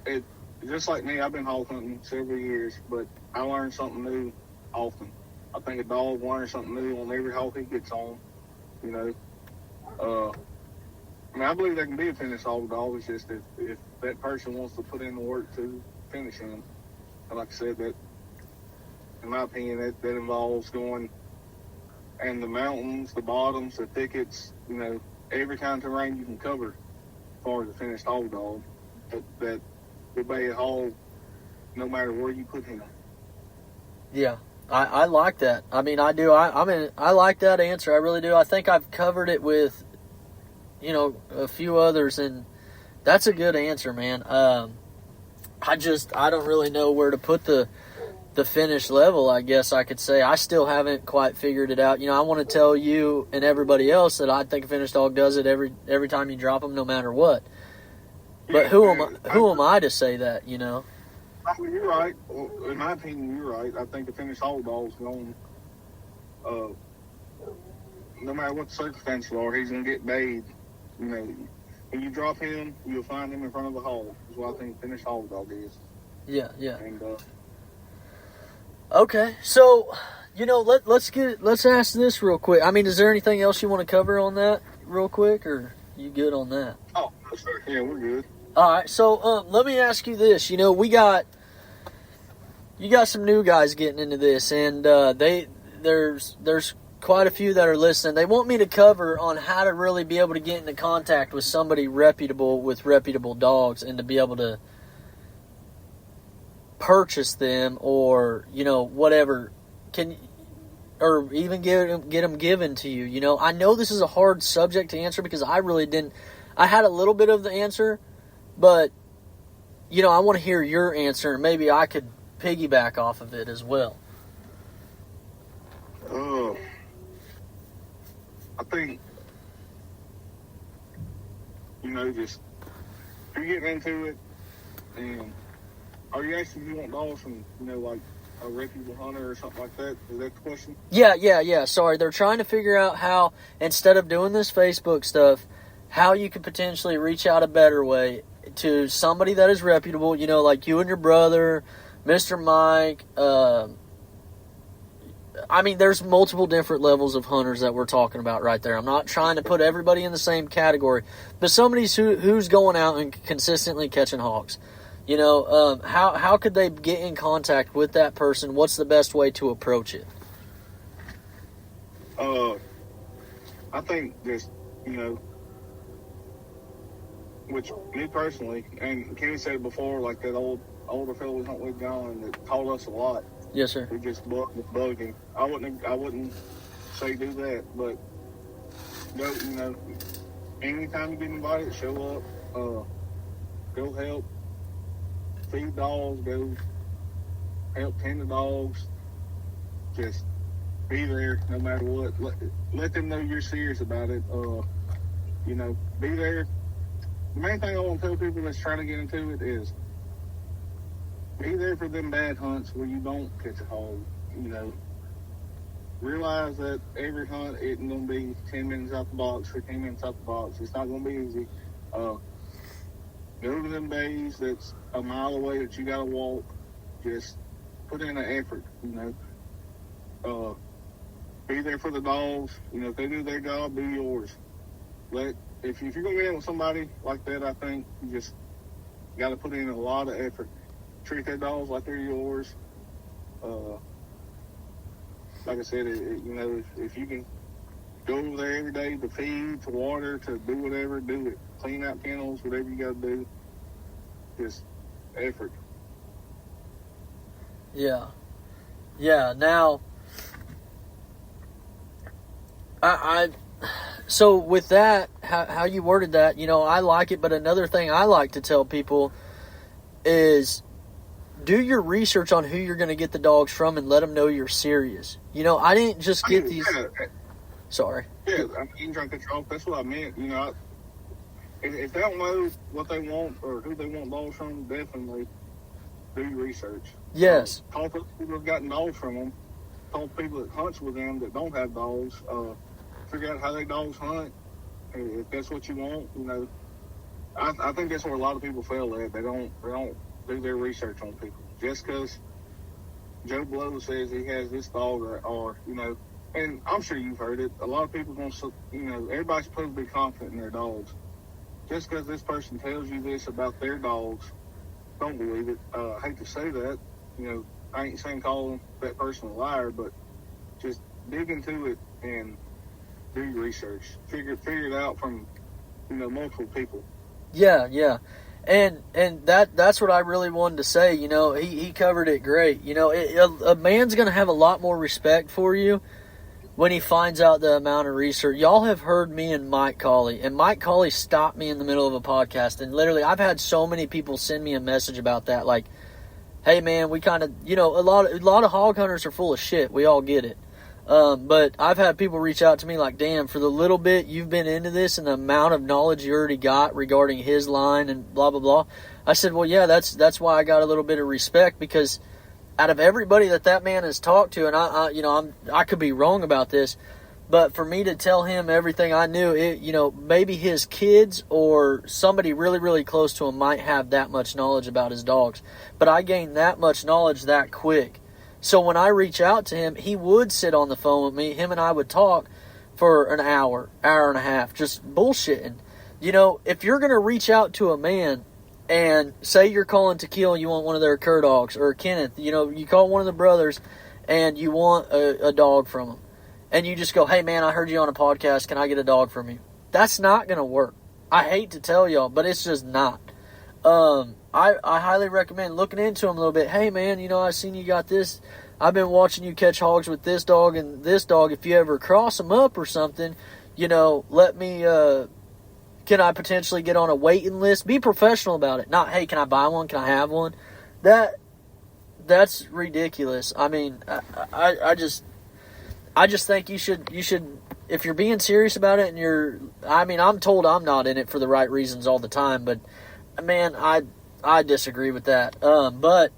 it, just like me, I've been hog hunting several years, but I learn something new often. I think a dog learns something new on every hog he gets on, I believe there can be a finished hog dog. It's just if that person wants to put in the work to finish him. And like I said, that, in my opinion, that involves going and the mountains, the bottoms, the thickets, every kind of terrain you can cover as far as a finished hog dog. That will be a hog no matter where you put him. Yeah, I like that. I mean, I do. I like that answer. I really do. I think I've covered it with, a few others, and that's a good answer, man. I don't really know where to put the finish level, I guess I could say. I still haven't quite figured it out. I want to tell you and everybody else that I think a finished dog does it every time you drop them, no matter what. But who am I to say that, I mean, you're right. In my opinion, you're right. I think the finished hog dog's going, no matter what the circumstances are, he's going to get bathed. When you drop him, you'll find him in front of the hog. That's what I think a finished hog dog is. Yeah. And, okay, so, let's ask this real quick. I mean, is there anything else you want to cover on that real quick, or you good on that? Oh, sure. Yeah, we're good. All right, so let me ask you this. You got some new guys getting into this, and there's quite a few that are listening. They want me to cover on how to really be able to get into contact with somebody reputable with reputable dogs, and to be able to purchase them, or whatever, or even get them given to you. I know this is a hard subject to answer because I really didn't. I had a little bit of the answer, but I want to hear your answer, and maybe I could piggyback off of it as well. I think, just if you're getting into it, and are you asking if you want dogs from, like a reputable hunter or something like that? Is that the question? Yeah. Sorry, they're trying to figure out how, instead of doing this Facebook stuff, how you could potentially reach out a better way to somebody that is reputable, like you and your brother, Mr. Mike. I mean, there's multiple different levels of hunters that we're talking about right there. I'm not trying to put everybody in the same category, but somebody who's going out and consistently catching hogs. How could they get in contact with that person? What's the best way to approach it? I think just, which me personally, and Kenny said it before, like that older fellow we hunt with John that taught us a lot. Yes, sir. We just bugged him. I wouldn't say do that, but go, anytime you get invited, show up, go help feed dogs, go help tend the dogs, just be there no matter what. Let them know you're serious about it. Be there. The main thing I want to tell people that's trying to get into it is be there for them bad hunts where you don't catch a hog. Realize that every hunt isn't going to be 10 minutes out the box, 15 minutes out the box. It's not going to be easy. Go to them bays that's a mile away that you got to walk. Just put in an effort, be there for the dogs. You know, if they do their job, do yours. If you're going to be in with somebody like that, I think you just got to put in a lot of effort. Treat their dogs like they're yours. Like I said, you know, if you can go over there every day to feed, to water, to do whatever, do it. Clean out kennels, whatever you got to do. Just effort. Yeah. Yeah. Now, so with that, how you worded that, you know, I like it, but another thing I like to tell people is do your research on who you're going to get the dogs from and let them know you're serious. You know, I didn't just get these... Yeah, sorry. Yeah, I mean, trying to cut you off. That's what I meant. You know, if they don't know what they want or who they want dogs from, definitely do your research. Yes. Talk to people who've gotten dogs from them. Talk to people that hunts with them that don't have dogs. Figure out how their dogs hunt. If that's what you want, you know. I think that's where a lot of people fail at. They don't do their research on people. Just because Joe Blow says he has this dog or you know, and I'm sure you've heard it. A lot of people you know, everybody's supposed to be confident in their dogs. Just because this person tells you this about their dogs, don't believe it. I hate to say that. You know, I ain't saying call that person a liar, but just dig into it and do your research. Figure it out from, you know, multiple people. Yeah, yeah. And that's what I really wanted to say. You know, he covered it great. You know, a man's going to have a lot more respect for you when he finds out the amount of research. Y'all have heard me and Mike Colley, and Mike Colley stopped me in the middle of a podcast, and literally I've had so many people send me a message about that, like, hey man, we kind of, you know, a lot of hog hunters are full of shit. We all get it. But I've had people reach out to me like, damn, for the little bit you've been into this and the amount of knowledge you already got regarding his line and blah, blah, blah. I said, well, yeah, that's why I got a little bit of respect, because out of everybody that man has talked to, and I could be wrong about this, but for me to tell him everything I knew, you know, maybe his kids or somebody really, really close to him might have that much knowledge about his dogs. But I gained that much knowledge that quick. So when I reach out to him, he would sit on the phone with me. Him and I would talk for an hour and a half, just bullshitting. You know, if you're going to reach out to a man and say you're calling Tkeil and you want one of their cur dogs, or Kenneth, you know, you call one of the brothers and you want a dog from them, and you just go, hey man, I heard you on a podcast, can I get a dog from you? That's not going to work. I hate to tell y'all, but it's just not. I highly recommend looking into them a little bit. Hey man, you know, I've seen you got this. I've been watching you catch hogs with this dog and this dog. If you ever cross them up or something, you know, let me, can I potentially get on a waiting list? Be professional about it. Not, hey, can I buy one? Can I have one? That's ridiculous. I mean, I just think you should, if you're being serious about it and I'm told I'm not in it for the right reasons all the time, but man, I disagree with that. But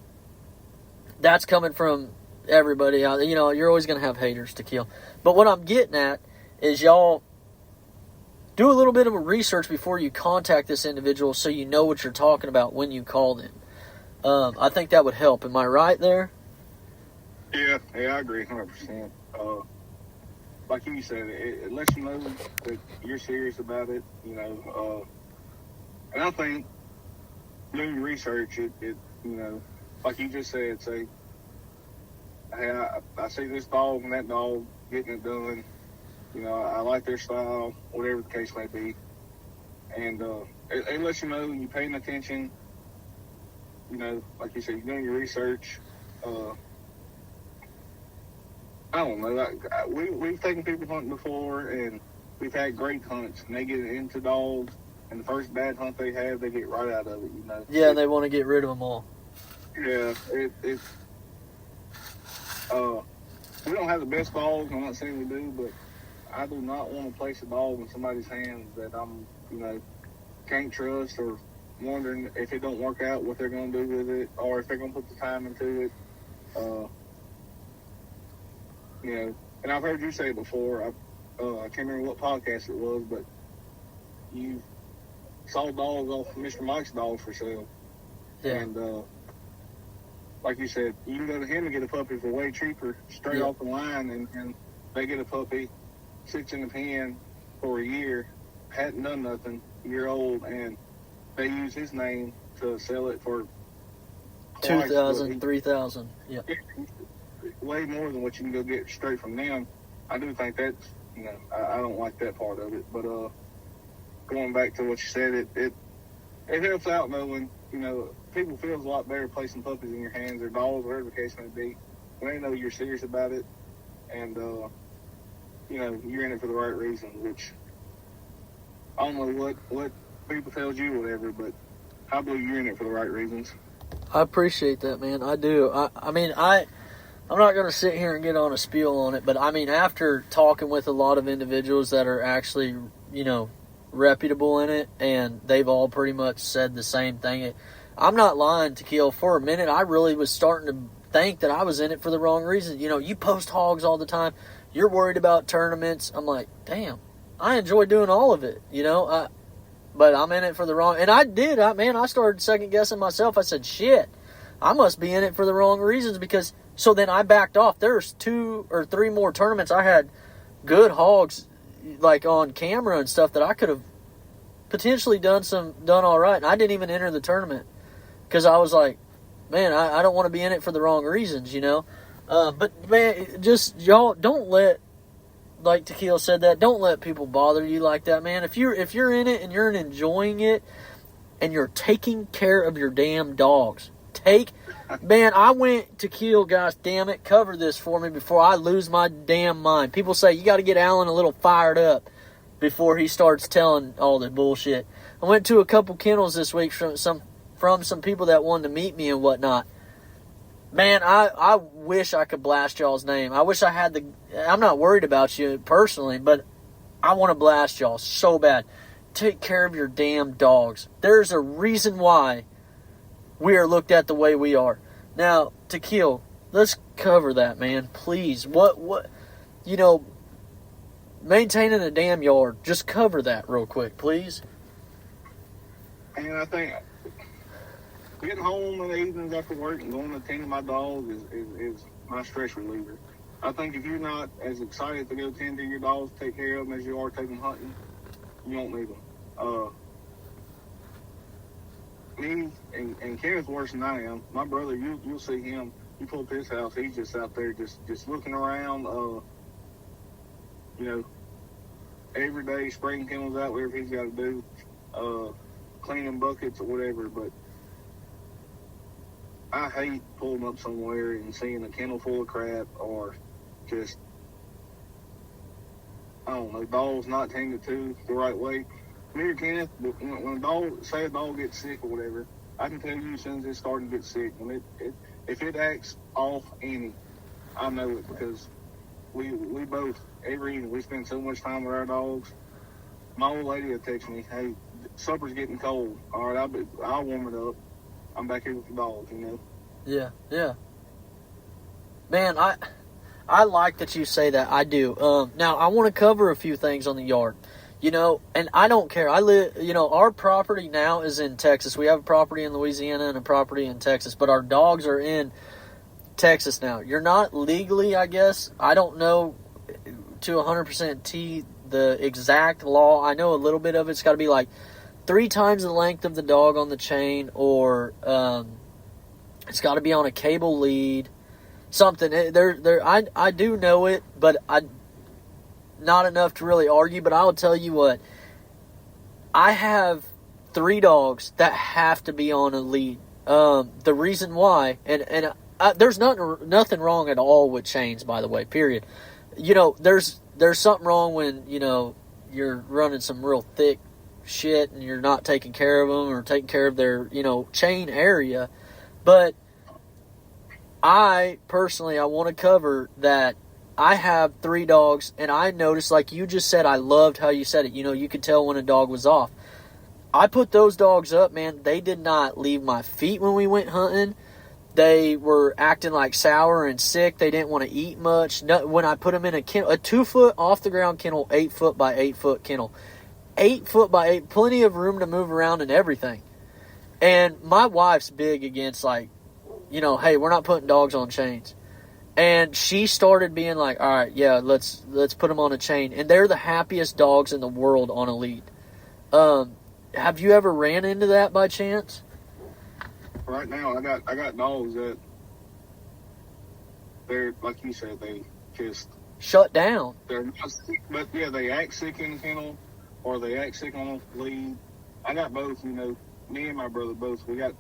that's coming from everybody. You know, you're always going to have haters, Tkeil. But what I'm getting at is y'all do a little bit of a research before you contact this individual so you know what you're talking about when you call them. I think that would help. Am I right there? Yeah, I agree 100%. Like you said, it lets you know that you're serious about it, you know. And I think doing your research, it you know, like you just said, say, hey, I see this dog and that dog getting it done. You know, I like their style, whatever the case may be. And it lets you know you're paying attention. You know, like you said, you're doing your research. I don't know. We've taken people hunting before, and we've had great hunts, and they get into dogs, and the first bad hunt they have, they get right out of it, you know. Yeah, they want to get rid of them all. Yeah, we don't have the best dogs. I'm not saying we do, but I do not want to place a dog in somebody's hands that I'm, you know, can't trust, or wondering if it don't work out what they're going to do with it, or if they're going to put the time into it. You know, and I've heard you say it before. I can't remember what podcast it was, but you saw dogs off Mr. Mike's dogs for sale. Yeah. And like you said, you can go to him and get a puppy for way cheaper, straight off the line, and they get a puppy, sits in the pen for a year, hadn't done nothing, year old, and they use his name to sell it for $2,000, $3,000. Yeah. Way more than what you can go get straight from them. I do think that's, I don't like that part of it. But going back to what you said, it helps out knowing, people feels a lot better placing puppies in your hands or dogs, whatever the case may be, when they know you're serious about it, and you're in it for the right reason. Which I don't know what people tells you, whatever, but I believe you're in it for the right reasons. I appreciate that, man. I do. I'm not going to sit here and get on a spiel on it, but after talking with a lot of individuals that are actually, reputable in it, and they've all pretty much said the same thing. I'm not lying, Tkeil. For a minute, I really was starting to think that I was in it for the wrong reason. You post hogs all the time. You're worried about tournaments. I'm like, damn, I enjoy doing all of it, but I'm in it for the wrong. And I did. I started second guessing myself. I said, shit, I must be in it for the wrong reasons because. So then I backed off. There's 2 or 3 more tournaments. I had good hogs, like on camera and stuff, that I could have potentially done all right. And I didn't even enter the tournament because I was like, man, I don't want to be in it for the wrong reasons, But man, just y'all don't let, like Tkeil said, that don't let people bother you like that, man. If you're in it and you're enjoying it and you're taking care of your damn dogs. Man, I went to Tkeil, guys, damn it, cover this for me before I lose my damn mind. People say you got to get Alan a little fired up before he starts telling all the bullshit. I went to a couple kennels this week from some people that wanted to meet me and whatnot. Man, I wish I could blast y'all's name. I wish I had I'm not worried about you personally, but I want to blast y'all so bad. Take care of your damn dogs. There's a reason why we are looked at the way we are. Now, Tkeil, let's cover that, man. Please. What maintaining a damn yard. Just cover that real quick, please. And I think getting home in the evenings after work and going to tend to my dog is my stress reliever. I think if you're not as excited to go tend to your dogs, take care of them as you are taking hunting, you won't need them. Me and Kenneth's worse than I am. My brother, you'll see him. You pull up his house, he's just out there just looking around, every day, spraying chemicals out, whatever he's got to do, cleaning buckets or whatever. But I hate pulling up somewhere and seeing a kennel full of crap or just, I don't know, dogs not tended to the right way. Me or Kenneth, when a dog gets sick or whatever, I can tell you as soon as it's starting to get sick. When if it acts off any, I know it because we both, every evening, we spend so much time with our dogs. My old lady will text me, hey, supper's getting cold. All right, I'll warm it up. I'm back here with the dogs, Yeah. Man, I like that you say that. I do. Now, I want to cover a few things on the yard. And I don't care. I live, our property now is in Texas. We have a property in Louisiana and a property in Texas, but our dogs are in Texas now. You're not legally, I guess. I don't know to 100% the exact law. I know a little bit of it's got to be like 3 times the length of the dog on the chain, or it's got to be on a cable lead. Something. I do know it, but not enough to really argue, but I'll tell you what. I have 3 dogs that have to be on a lead. The reason why, and there's nothing wrong at all with chains, by the way, period. There's something wrong when, you're running some real thick shit and you're not taking care of them or taking care of their, chain area. But I want to cover that I have 3 dogs, and I noticed, like you just said, I loved how you said it. You could tell when a dog was off. I put those dogs up, man. They did not leave my feet when we went hunting. They were acting like sour and sick. They didn't want to eat much. When I put them in a kennel, a 2-foot off-the-ground kennel, 8-foot by 8-foot kennel. 8-foot by 8, plenty of room to move around and everything. And my wife's big against, hey, we're not putting dogs on chains. And she started being like, all right, yeah, let's put them on a chain. And they're the happiest dogs in the world on a lead. Have you ever ran into that by chance? Right now, I got dogs that they're, like you said, they just shut down. They're not sick, but yeah, they act sick in the kennel or they act sick on the lead. I got both, you know, me and my brother both. We got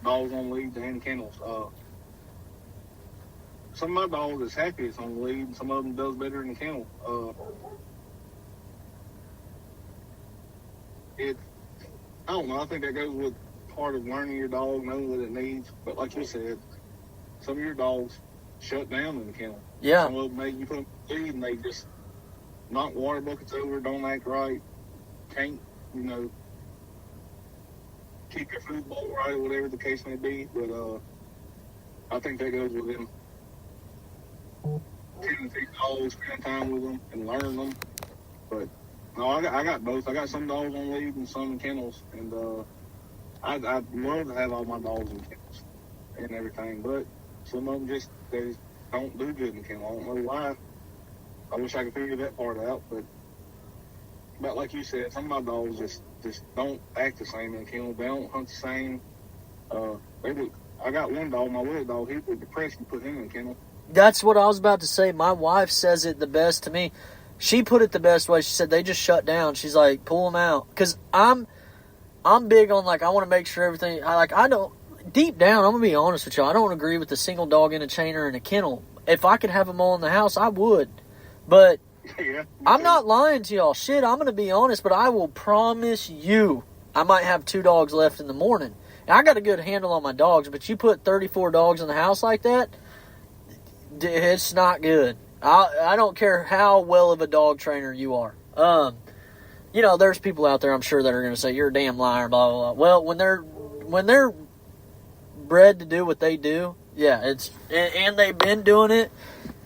dogs on leads and kennels. Some of my dogs is happiest on the lead, and some of them does better in the kennel. I don't know. I think that goes with part of learning your dog, knowing what it needs. But like you said, some of your dogs shut down in the kennel. Yeah. Some of them, you put them in the lead, and they just knock water buckets over, don't act right, can't, you know, keep your food bowl right, or whatever the case may be. But I think that goes with them. Tending to dogs, spend time with them, and learn them. But no, I got both. I got some dogs on lead and some in kennels, and I'd love to have all my dogs in kennels and everything. But some of them they don't do good in kennel. I don't know why. I wish I could figure that part out. But like you said, some of my dogs just don't act the same in kennel. They don't hunt the same. I got one dog, my little dog. He was depressed and put him in kennel. That's what I was about to say. My wife says it the best to me. She put it the best way. She said they just shut down. She's like, pull them out. Because I'm big on, like, I want to make sure everything. I don't. Deep down, I'm going to be honest with you. I don't agree with the single dog in a chain or in a kennel. If I could have them all in the house, I would. But yeah, I'm not lying to y'all. Shit, I'm going to be honest, but I will promise you I might have 2 dogs left in the morning. And I got a good handle on my dogs, but you put 34 dogs in the house like that, it's not good. I don't care how well of a dog trainer you are. You know, there's people out there, I'm sure, that are going to say, you're a damn liar, blah, blah, blah. Well, when they're bred to do what they do, yeah, and they've been doing it,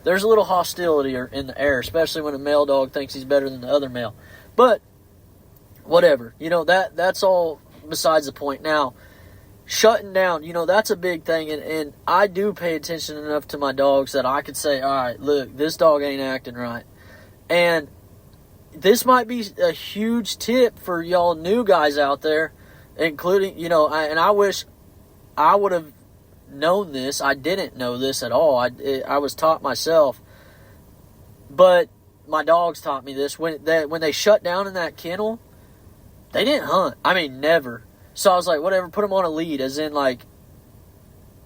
there's a little hostility in the air, especially when a male dog thinks he's better than the other male. But, whatever. You know, that's all besides the point. Now, shutting down, you know, that's a big thing, and I do pay attention enough to my dogs that I could say, all right, look, this dog ain't acting right. And this might be a huge tip for y'all new guys out there, including, you know, I wish I would have known this. I didn't know this at all. I was taught myself. But my dogs taught me this. When they shut down in that kennel, they didn't hunt. I mean, never. So I was like, whatever, put them on a lead, as in, like,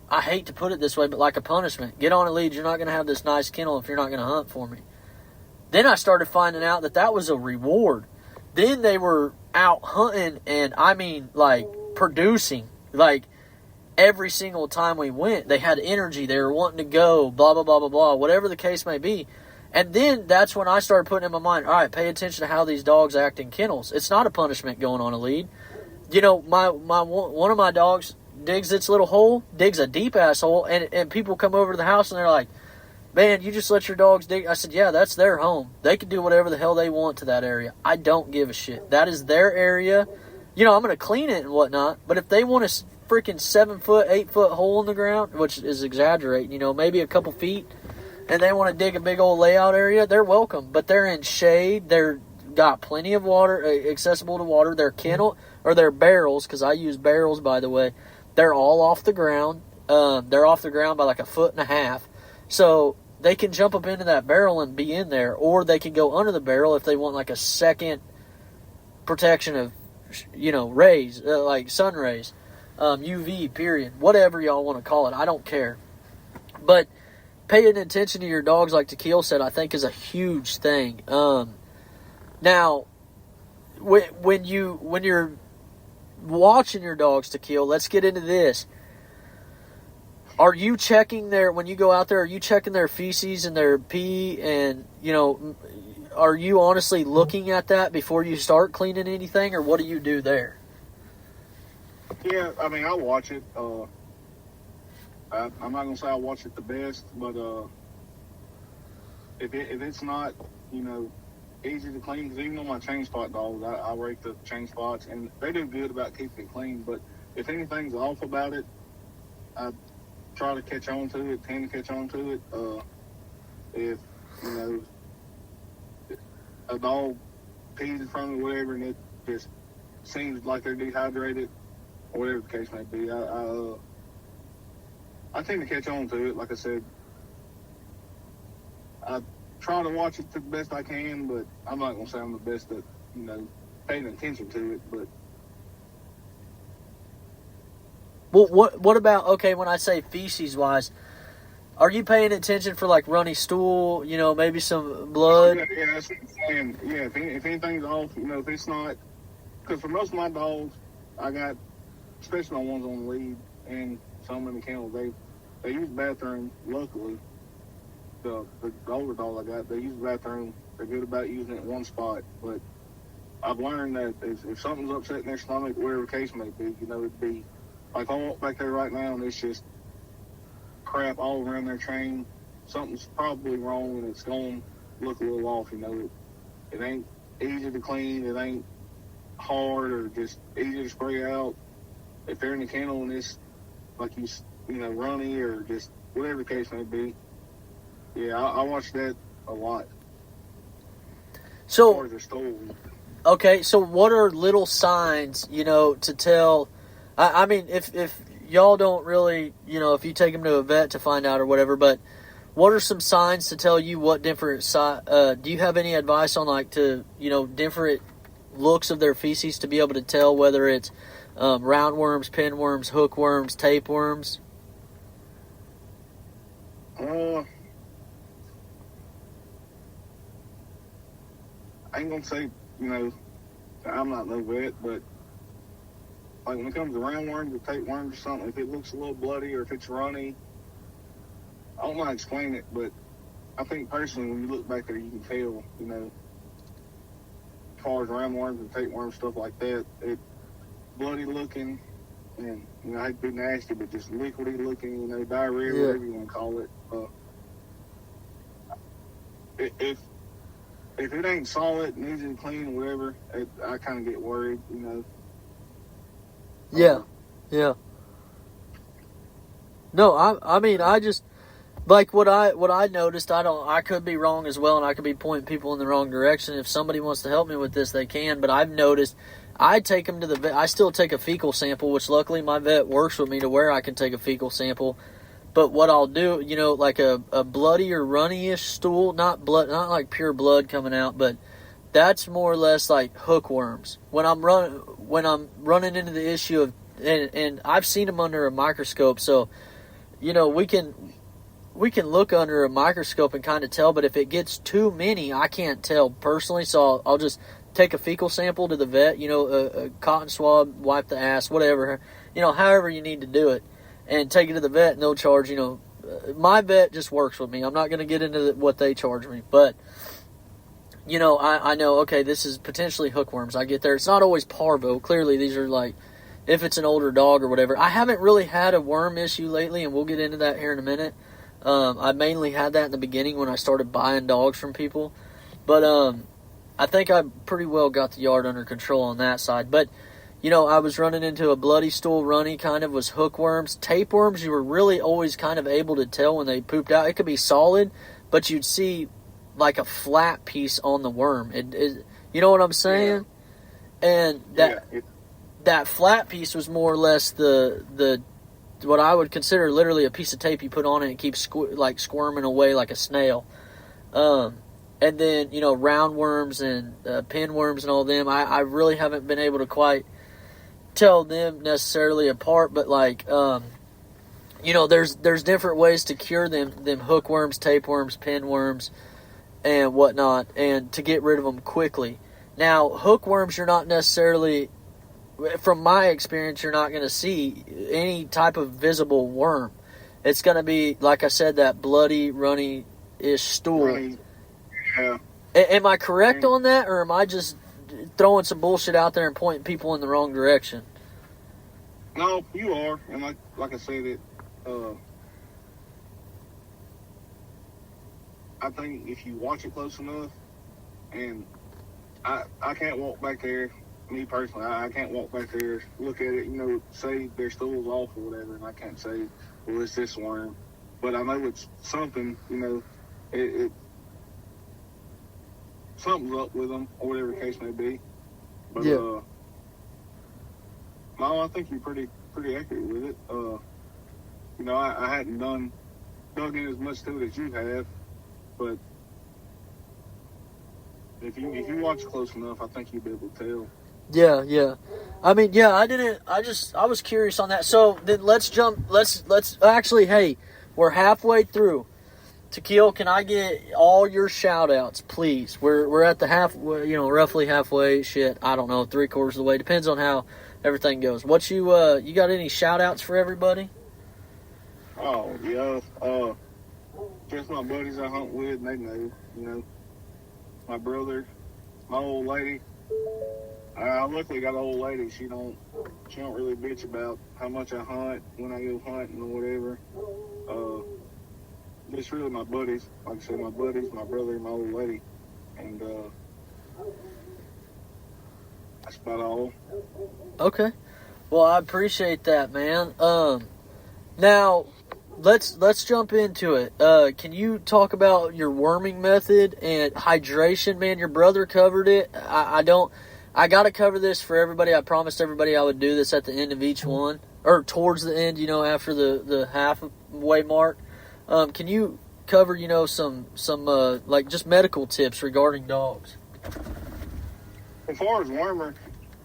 I hate to put it this way, but like a punishment. Get on a lead. You're not going to have this nice kennel if you're not going to hunt for me. Then I started finding out that was a reward. Then they were out hunting and, I mean, like, producing. Like, every single time we went, they had energy. They were wanting to go, blah, blah, blah, blah, blah, whatever the case may be. And then that's when I started putting in my mind, all right, pay attention to how these dogs act in kennels. It's not a punishment going on a lead. You know, one of my dogs digs its little hole, digs a deep-ass hole, and people come over to the house and they're like, man, you just let your dogs dig. I said, yeah, that's their home. They can do whatever the hell they want to that area. I don't give a shit. That is their area. You know, I'm going to clean it and whatnot, but if they want a freaking 7-foot, 8-foot hole in the ground, which is exaggerating, you know, maybe a couple feet, and they want to dig a big old layout area, they're welcome. But they're in shade. They're got plenty of water, accessible to water. Their kennel, or their barrels, because I use barrels, by the way, they're all off the ground. They're off the ground by like 1.5 feet. So they can jump up into that barrel and be in there, or they can go under the barrel if they want like a second protection of, you know, rays, like sun rays, UV, period, whatever y'all want to call it. I don't care. But paying attention to your dogs, like Tkeil said, I think is a huge thing. Now, when you're watching your dogs, Tkeil, let's get into this. Are you checking when you go out there, are you checking their feces and their pee, and, you know, are you honestly looking at that before you start cleaning anything, or what do you do there? Yeah, I mean, I watch it. I'm not going to say I watch it the best, but if it's not, you know, easy to clean, because even on my chain spot dogs, I rake the chain spots, and they do good about keeping it clean. But if anything's off about it, try to catch on to it, tend to catch on to it. If, you know, a dog pees in front of me, whatever, and it just seems like they're dehydrated, or whatever the case may be, I tend to catch on to it. Like I said, I try to watch it the best I can, but I'm not going to say I'm the best at, you know, paying attention to it. But Well, what about, okay, when I say feces-wise, are you paying attention for, like, runny stool, you know, maybe some blood? yeah, that's what I'm saying. Yeah, if anything's off, you know, if it's not, because for most of my dogs, I got, especially my ones on the lead and some in the kennel, they use the bathroom. Luckily, the older dog I got, they use the bathroom. They're good about using it in one spot. But I've learned that if something's upsetting their stomach, whatever the case may be, you know, it'd be like I walk back there right now and it's just crap all around their chain. Something's probably wrong and it's going to look a little off. You know, it ain't easy to clean. It ain't hard or just easy to spray out. If they're in the kennel and it's like you know, runny or just whatever the case may be, yeah, I watch that a lot. So, as far as their stool. okay, so what are little signs, you know, to tell? I mean, if y'all don't really, you know, if you take them to a vet to find out or whatever, but what are some signs to tell you what different do you have any advice on, like, to, you know, different looks of their feces to be able to tell whether it's roundworms, pinworms, hookworms, tapeworms? I ain't gonna say, you know, I'm not no vet, but like when it comes to roundworms or tapeworms or something, if it looks a little bloody or if it's runny, I don't know how to explain it, but I think personally when you look back there, you can tell, you know, as far as roundworms and tapeworms, stuff like that, it bloody looking and, you know, I hate to be nasty, but just liquidy looking, you know, diarrhea, whatever you want to call it. If it ain't solid and easy to clean or whatever, I kind of get worried, you know. Yeah. No, I mean, I just, like, what I noticed, I could be wrong as well, and I could be pointing people in the wrong direction. If somebody wants to help me with this, they can, but I've noticed, I take them to the vet. I still take a fecal sample, which luckily my vet works with me to where I can take a fecal sample. But what I'll do, you know, like a bloody or runny-ish stool, not like pure blood coming out, but that's more or less like hookworms. When I'm running into the issue of, and I've seen them under a microscope, so, you know, we can look under a microscope and kind of tell, but if it gets too many, I can't tell personally, so I'll just take a fecal sample to the vet, you know, a cotton swab, wipe the ass, whatever, you know, however you need to do it, and take it to the vet, and they'll charge, you know, my vet just works with me. I'm not going to get into what they charge me, but, you know, I know, okay, this is potentially hookworms. I get there. It's not always parvo. Clearly, these are like, if it's an older dog or whatever. I haven't really had a worm issue lately, and we'll get into that here in a minute. I mainly had that in the beginning when I started buying dogs from people. But I think I pretty well got the yard under control on that side. But, you know, I was running into a bloody stool runny, kind of was hookworms. Tapeworms, you were really always kind of able to tell when they pooped out. It could be solid, but you'd see like a flat piece on the worm. You know what I'm saying? Yeah. And that flat piece was more or less the what I would consider literally a piece of tape you put on it and keeps squirming away like a snail. And then, you know, roundworms and pinworms and all them, I really haven't been able to quite tell them necessarily apart, but like, you know, there's different ways to cure them hookworms, tapeworms, pinworms, and whatnot, and to get rid of them quickly. Now, hookworms, you're not necessarily, from my experience, you're not going to see any type of visible worm. It's going to be, like I said, that bloody, runny-ish stool. Runny. Yeah. Am I correct on that, or am I just throwing some bullshit out there and pointing people in the wrong direction? No, you are, and like I said, I think if you watch it close enough, and I can't walk back there, me personally, I can't walk back there, look at it, you know, say their stool's off or whatever, and I can't say well, it's this worm. But I know it's something, you know, it something's up with them, or whatever the case may be. But, Yeah. no, I think you're pretty accurate with it. You know, I hadn't dug in as much to it as you have, but if you watch close enough, I think you'll be able to tell. Yeah. I mean, yeah, I was curious on that. So then let's actually, hey, we're halfway through. Tkeil, can I get all your shout outs, please? We're at the roughly halfway. Shit, I don't know, 3/4 of the way. Depends on how everything goes. What you got any shout outs for everybody? Oh, yeah. Just my buddies I hunt with, and they know, you know. My brother, my old lady. I luckily got an old lady. She don't really bitch about how much I hunt, when I go hunting or whatever. Just really my buddies. Like I said, my buddies, my brother, and my old lady. And that's about all. Okay. Well, I appreciate that, man. Now let's jump into it. Can you talk about your worming method and hydration, man? Your brother covered it. I got to cover this for everybody. I promised everybody I would do this at the end of each one, or towards the end, you know, after the halfway mark. Can you cover, you know, some like just medical tips regarding dogs? As far as wormer,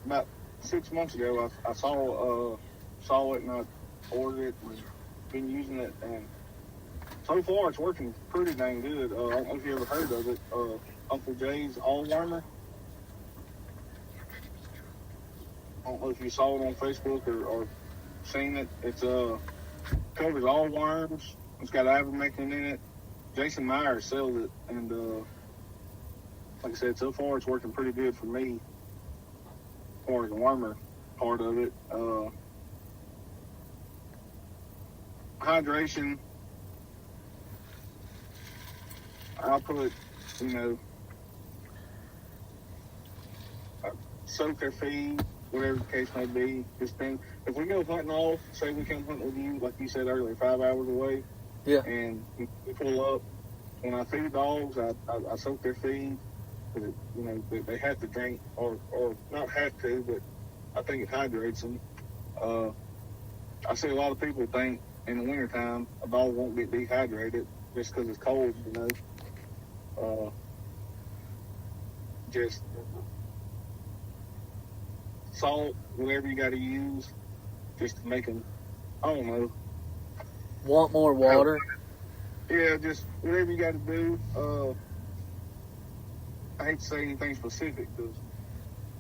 about 6 months ago, I saw it and I ordered it and been using it, and so far it's working pretty dang good. I don't know if you ever heard of it. Uncle Jay's All Wormer. I don't know if you saw it on Facebook or seen it. It's covers all worms. It's got ivermectin in it. Jason Myers sells it, and like I said, so far it's working pretty good for me as far as the wormer part of it. Hydration, I'll put, you know, soak their feed, whatever the case may be. Just think, if we go hunting off, say we come hunting with you, like you said earlier, 5 hours away, Yeah. and we pull up. When I feed dogs, I soak their feed. You know, they have to drink, or not have to, but I think it hydrates them. I see a lot of people think in the wintertime a dog won't get dehydrated just because it's cold, you know. Just salt, whatever you got to use, just to make them, I don't know. Want more water? Yeah, just whatever you got to do. I hate to say anything specific because,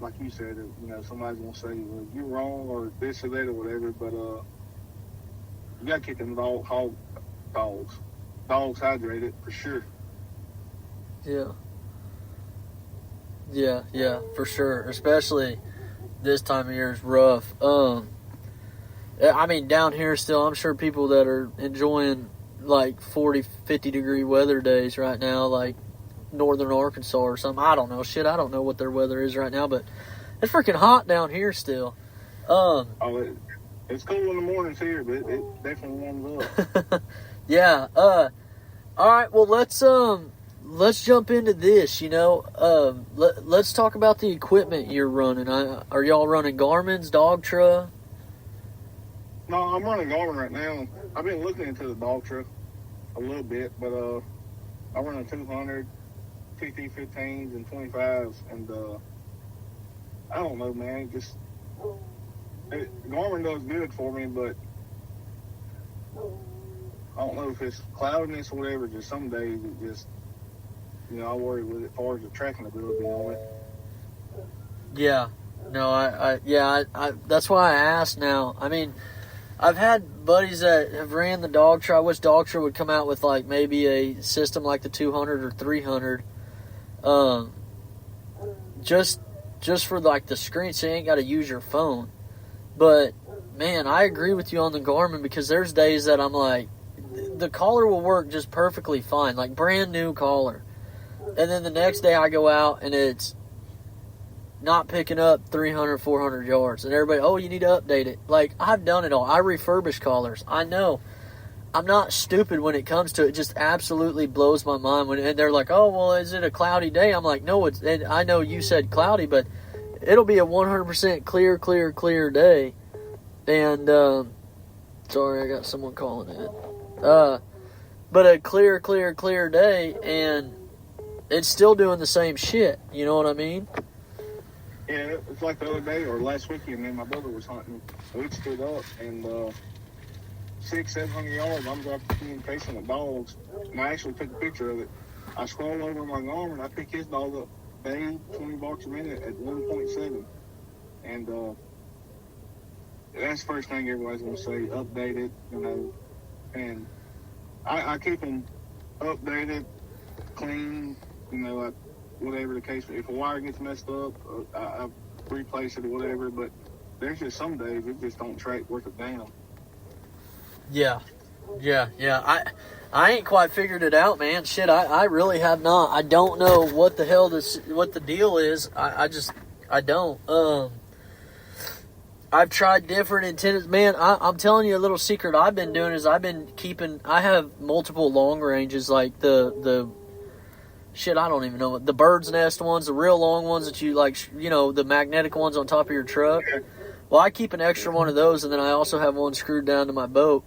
like you said, you know, somebody's going to say, well, you're wrong or this or that or whatever, but you got to keep them dogs hydrated for sure. Yeah, for sure. Especially this time of year is rough. I mean, down here still, I'm sure people that are enjoying like 40, 50 degree weather days right now, like northern Arkansas or something. I don't know. Shit, I don't know what their weather is right now, but it's freaking hot down here still. It's cool in the mornings here, but it definitely warms up. Yeah. All right. Well, let's jump into this. You know, let's talk about the equipment you're running. Are y'all running Garmin's, Dogtra? No, I'm running Garmin right now. I've been looking into the Dogtra a little bit, but I run a 200, TT15s, and 25s, and I don't know, man. Garmin does good for me, but I don't know if it's cloudiness or whatever. Just some days it just, you know, I worry with it as far as the tracking ability on it. Yeah. No, I that's why I asked now. I mean, I've had buddies that have ran the Dogtra. I wish Dogtra would come out with like maybe a system like the 200 or 300. Just for like the screen, so you ain't got to use your phone. But man, I agree with you on the Garmin because there's days that I'm like, the collar will work just perfectly fine, like brand new collar. And then the next day I go out and it's not picking up 300, 400 yards. And everybody, oh, you need to update it. Like, I've done it all. I refurbish collars. I know. I'm not stupid when it comes to it. It just absolutely blows my mind and they're like, "Oh, well, is it a cloudy day?" I'm like, "No, it's." And I know you said cloudy, but it'll be a 100% clear day. And sorry, I got someone calling in. But a clear day, and it's still doing the same shit. You know what I mean? Yeah, it's like the other day or last weekend. Me and my brother was hunting. We stood up and 600-700 yards. I'm dropping communication with dogs, and I actually took a picture of it. I scroll over my arm and I pick his dog up. They 20 barks a minute at 1.7, and that's the first thing everybody's gonna say. Updated, you know, and I keep them updated, clean, you know, like whatever the case. If a wire gets messed up, I replace it or whatever. But there's just some days it just don't track worth a damn. Yeah. I ain't quite figured it out, man. Shit, I really have not. I don't know what the hell what the deal is. I don't. I've tried different antennas. Man, I'm telling you a little secret I've been doing is I have multiple long ranges, like the shit, I don't even know. The bird's nest ones, the real long ones that you like, you know, the magnetic ones on top of your truck. Well, I keep an extra one of those, and then I also have one screwed down to my boat.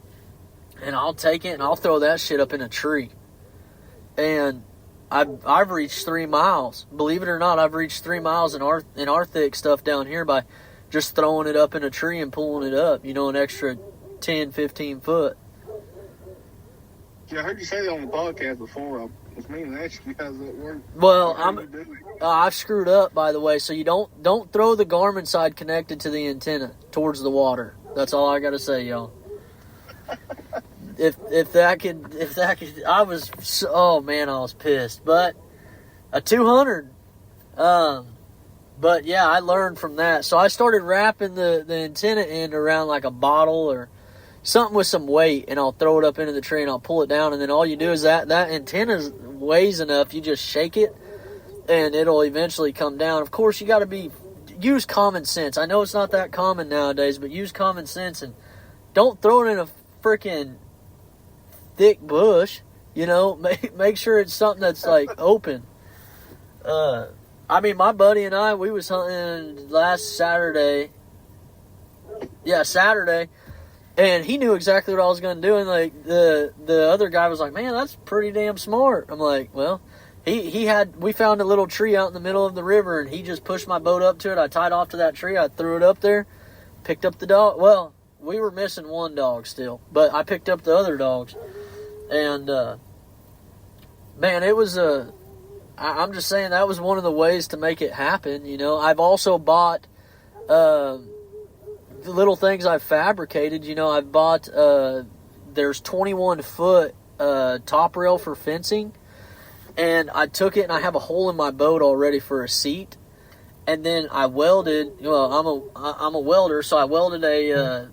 And I'll take it and I'll throw that shit up in a tree. And I've reached 3 miles. Believe it or not, I've reached 3 miles in our thick stuff down here by just throwing it up in a tree and pulling it up, you know, an extra 10, 15 foot. Yeah, I heard you say that on the podcast before. I was meaning to ask you guys that work. Well, I've screwed up, by the way, so you don't throw the Garmin side connected to the antenna towards the water. That's all I got to say, y'all. If that could, I was pissed. But a 200, but yeah, I learned from that. So I started wrapping the antenna end around like a bottle or something with some weight, and I'll throw it up into the tree and I'll pull it down, and then all you do is that antenna weighs enough, you just shake it, and it'll eventually come down. Of course, you got to use common sense. I know it's not that common nowadays, but use common sense and don't throw it in a freaking thick bush. You know, make sure it's something that's like open. I mean, my buddy and I, we was hunting last Saturday. Yeah, Saturday. And he knew exactly what I was going to do. And like the other guy was like, "Man, that's pretty damn smart." I'm like, "Well, we found a little tree out in the middle of the river, and he just pushed my boat up to it. I tied off to that tree. I threw it up there, picked up the dog. Well, we were missing one dog still, but I picked up the other dogs. And man, it was I'm just saying that was one of the ways to make it happen. You know, I've also bought the little things I've fabricated. You know, I've bought there's 21-foot top rail for fencing, and I took it and I have a hole in my boat already for a seat, and then I welded. Well, I'm a welder, so I welded a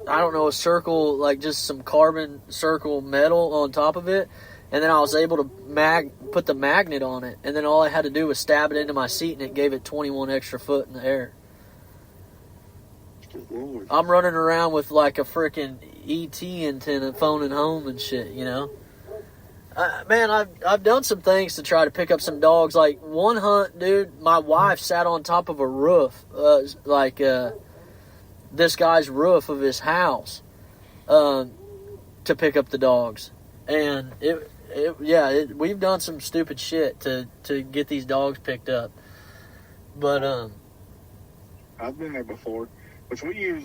a circle, like just some carbon circle metal on top of it, and then I was able to put the magnet on it, and then all I had to do was stab it into my seat, and it gave it 21 extra foot in the air. Lord. I'm running around with like a freaking ET antenna phoning home and shit, you know. Man, I've done some things to try to pick up some dogs. Like one hunt, dude, my wife sat on top of a roof, this guy's roof of his house, to pick up the dogs. And we've done some stupid shit to get these dogs picked up. But I've been there before. Which we use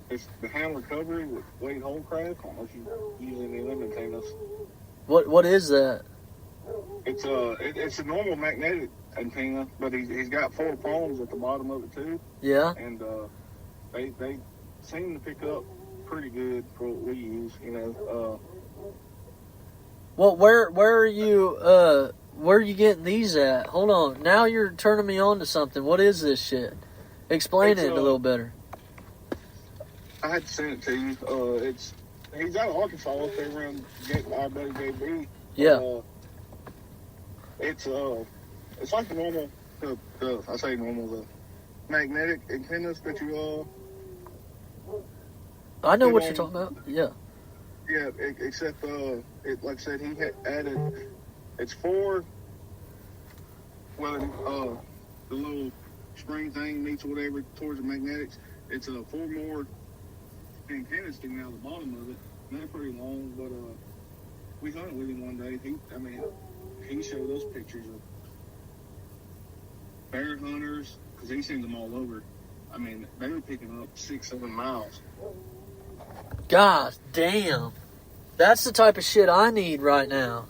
it's the hound recovery with weight hold craft. I don't know if you use any of them antennas. What is that? It's a normal magnetic antenna, but he's got 4 prongs at the bottom of it too. Yeah. And they seem to pick up pretty good for what we use, you know. Well, where are you getting these at? Hold on. Now you're turning me on to something. What is this shit? Explain it a little better. I had to send it to you. He's out of Arkansas up there around our buddy JB. Yeah. It's like the normal, the magnetic antennas that you I know what you're talking about. Yeah. Yeah, except like I said, he had added. It's 4. Well, the little spring thing meets whatever towards the magnetics. It's 4 more antennas sticking out of the bottom of it. And they're pretty long, but we hunted with him one day. He showed us pictures of bear hunters because he seen them all over. I mean, they were picking up 6-7 miles. Gosh, damn. That's the type of shit I need right now.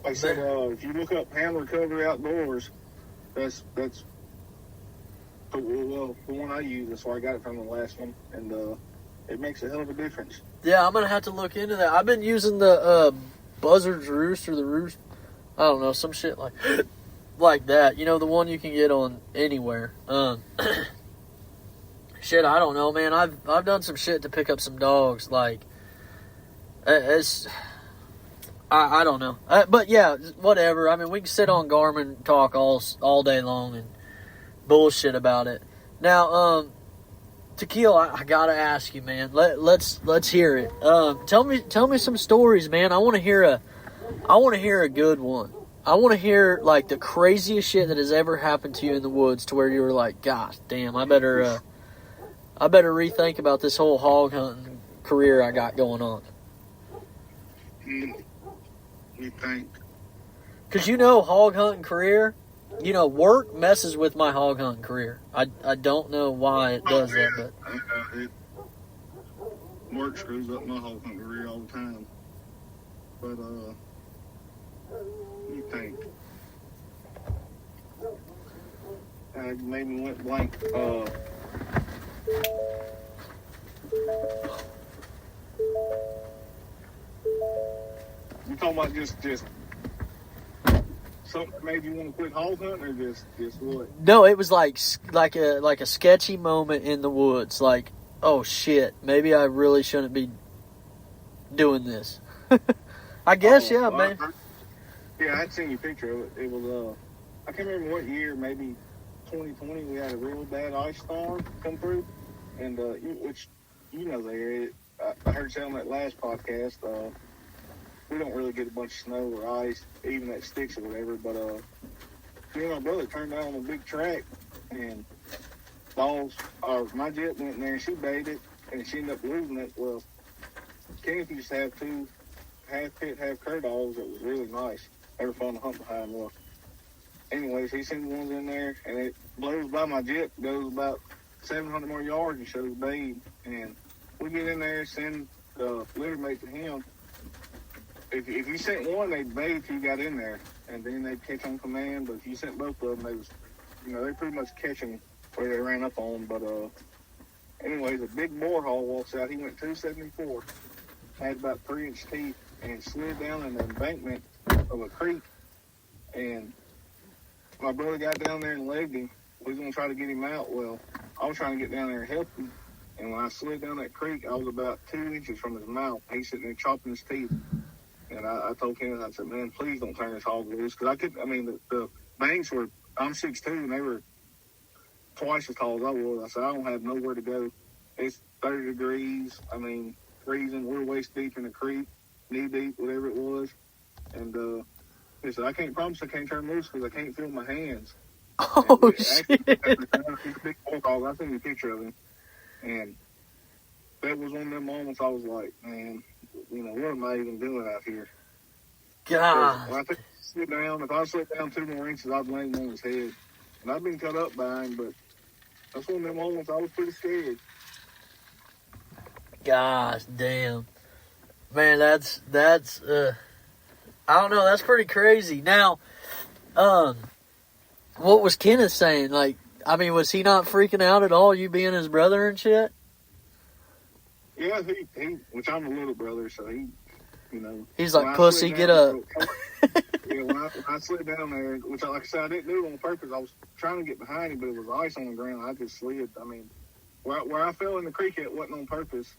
Like I said, if you look up Hammer Cover Outdoors, that's the one I use. That's where I got it from, the last one, and it makes a hell of a difference. Yeah, I'm gonna have to look into that. I've been using the Buzzard's Roost or the Roost. I don't know, some shit like that. You know, the one you can get on anywhere. Shit, I don't know, man. I've done some shit to pick up some dogs. Like, I don't know. But yeah, whatever. I mean, we can sit on Garmin and talk all day long and bullshit about it. Now, Tkeil, I gotta ask you, man. Let's hear it. Tell me some stories, man. I want to hear a good one. I want to hear like the craziest shit that has ever happened to you in the woods, to where you were like, gosh, damn, I better rethink about this whole hog hunting career I got going on. You think? Because hog hunting career, work messes with my hog hunting career. I don't know why it does that, but work screws up my hog hunting career all the time. But you think? It made me went blank. You talking about just something made you want to quit hog hunting, or just what? No, it was like a sketchy moment in the woods. Like, oh shit, maybe I really shouldn't be doing this. I guess, yeah, man. Yeah, I'd seen your picture of it. It was I can't remember what year, maybe 2020. We had a real bad ice storm come through, and which the area. I heard you on that last podcast. We don't really get a bunch of snow or ice, even that sticks or whatever. But me and my brother turned down on a big track, and my jet went in there and she baited, and she ended up losing it. Well, Kenneth used to have 2 half pit, half cur dogs that was really nice. They were fun to hunt behind. Well, anyways, he sent the ones in there, and it blows by my jet, goes about 700 more yards and shows bait. And we get in there, send the litter mate to him. If you sent one, they'd bait if you got in there, and then they'd catch on command. But if you sent both of them, they pretty much catching where they ran up on. But anyways, a big boar hog walks out. He went 274, had about 3-inch teeth, and slid down in the embankment of a creek. And my brother got down there and legged him. We was gonna try to get him out. Well, I was trying to get down there and help him. And when I slid down that creek, I was about 2 inches from his mouth. He's sitting there chopping his teeth. And I told Kenneth, I said, man, please don't turn this hog loose. Because the banks were, I'm 6'2", and they were twice as tall as I was. I said, I don't have nowhere to go. It's 30 degrees. Freezing. We're waist deep in the creek, knee deep, whatever it was. And he said, I can't promise I can't turn loose because I can't feel my hands. Oh, shit. He's a big boar hog. I sent you a picture of him. And that was one of them moments I was like, man, what am I even doing out here? God. When if I slid down 2 more inches, I'd land on his head. And I've been cut up by him, but that's one of them moments I was pretty scared. Gosh, damn. Man, that's I don't know, that's pretty crazy. Now, what was Kenneth saying? Like, was he not freaking out at all, you being his brother and shit? Yeah, he which I'm a little brother, so he, He's like, pussy, get up. Yeah, when I slid down there, which, like I said, I didn't do it on purpose. I was trying to get behind him, but it was ice on the ground. I just slid. Where I fell in the creek, it wasn't on purpose.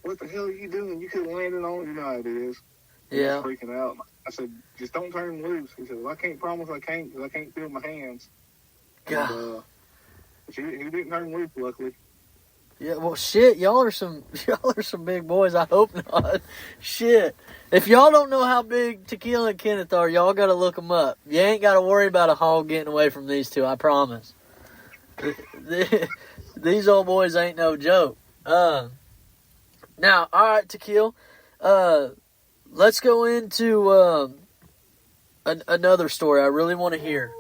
What the hell are you doing? You could have landed on it. You know how it is. He was freaking out. I said, just don't turn him loose. He said, well, I can't promise I can't because I can't feel my hands. God. And, he didn't turn him loose, luckily. Yeah, well, shit, y'all are some big boys. I hope not. Shit. If y'all don't know how big Tkeil and Kenneth are, y'all got to look them up. You ain't got to worry about a hog getting away from these two, I promise. These old boys ain't no joke. Now, all right, Tkeil, let's go into another story I really want to hear.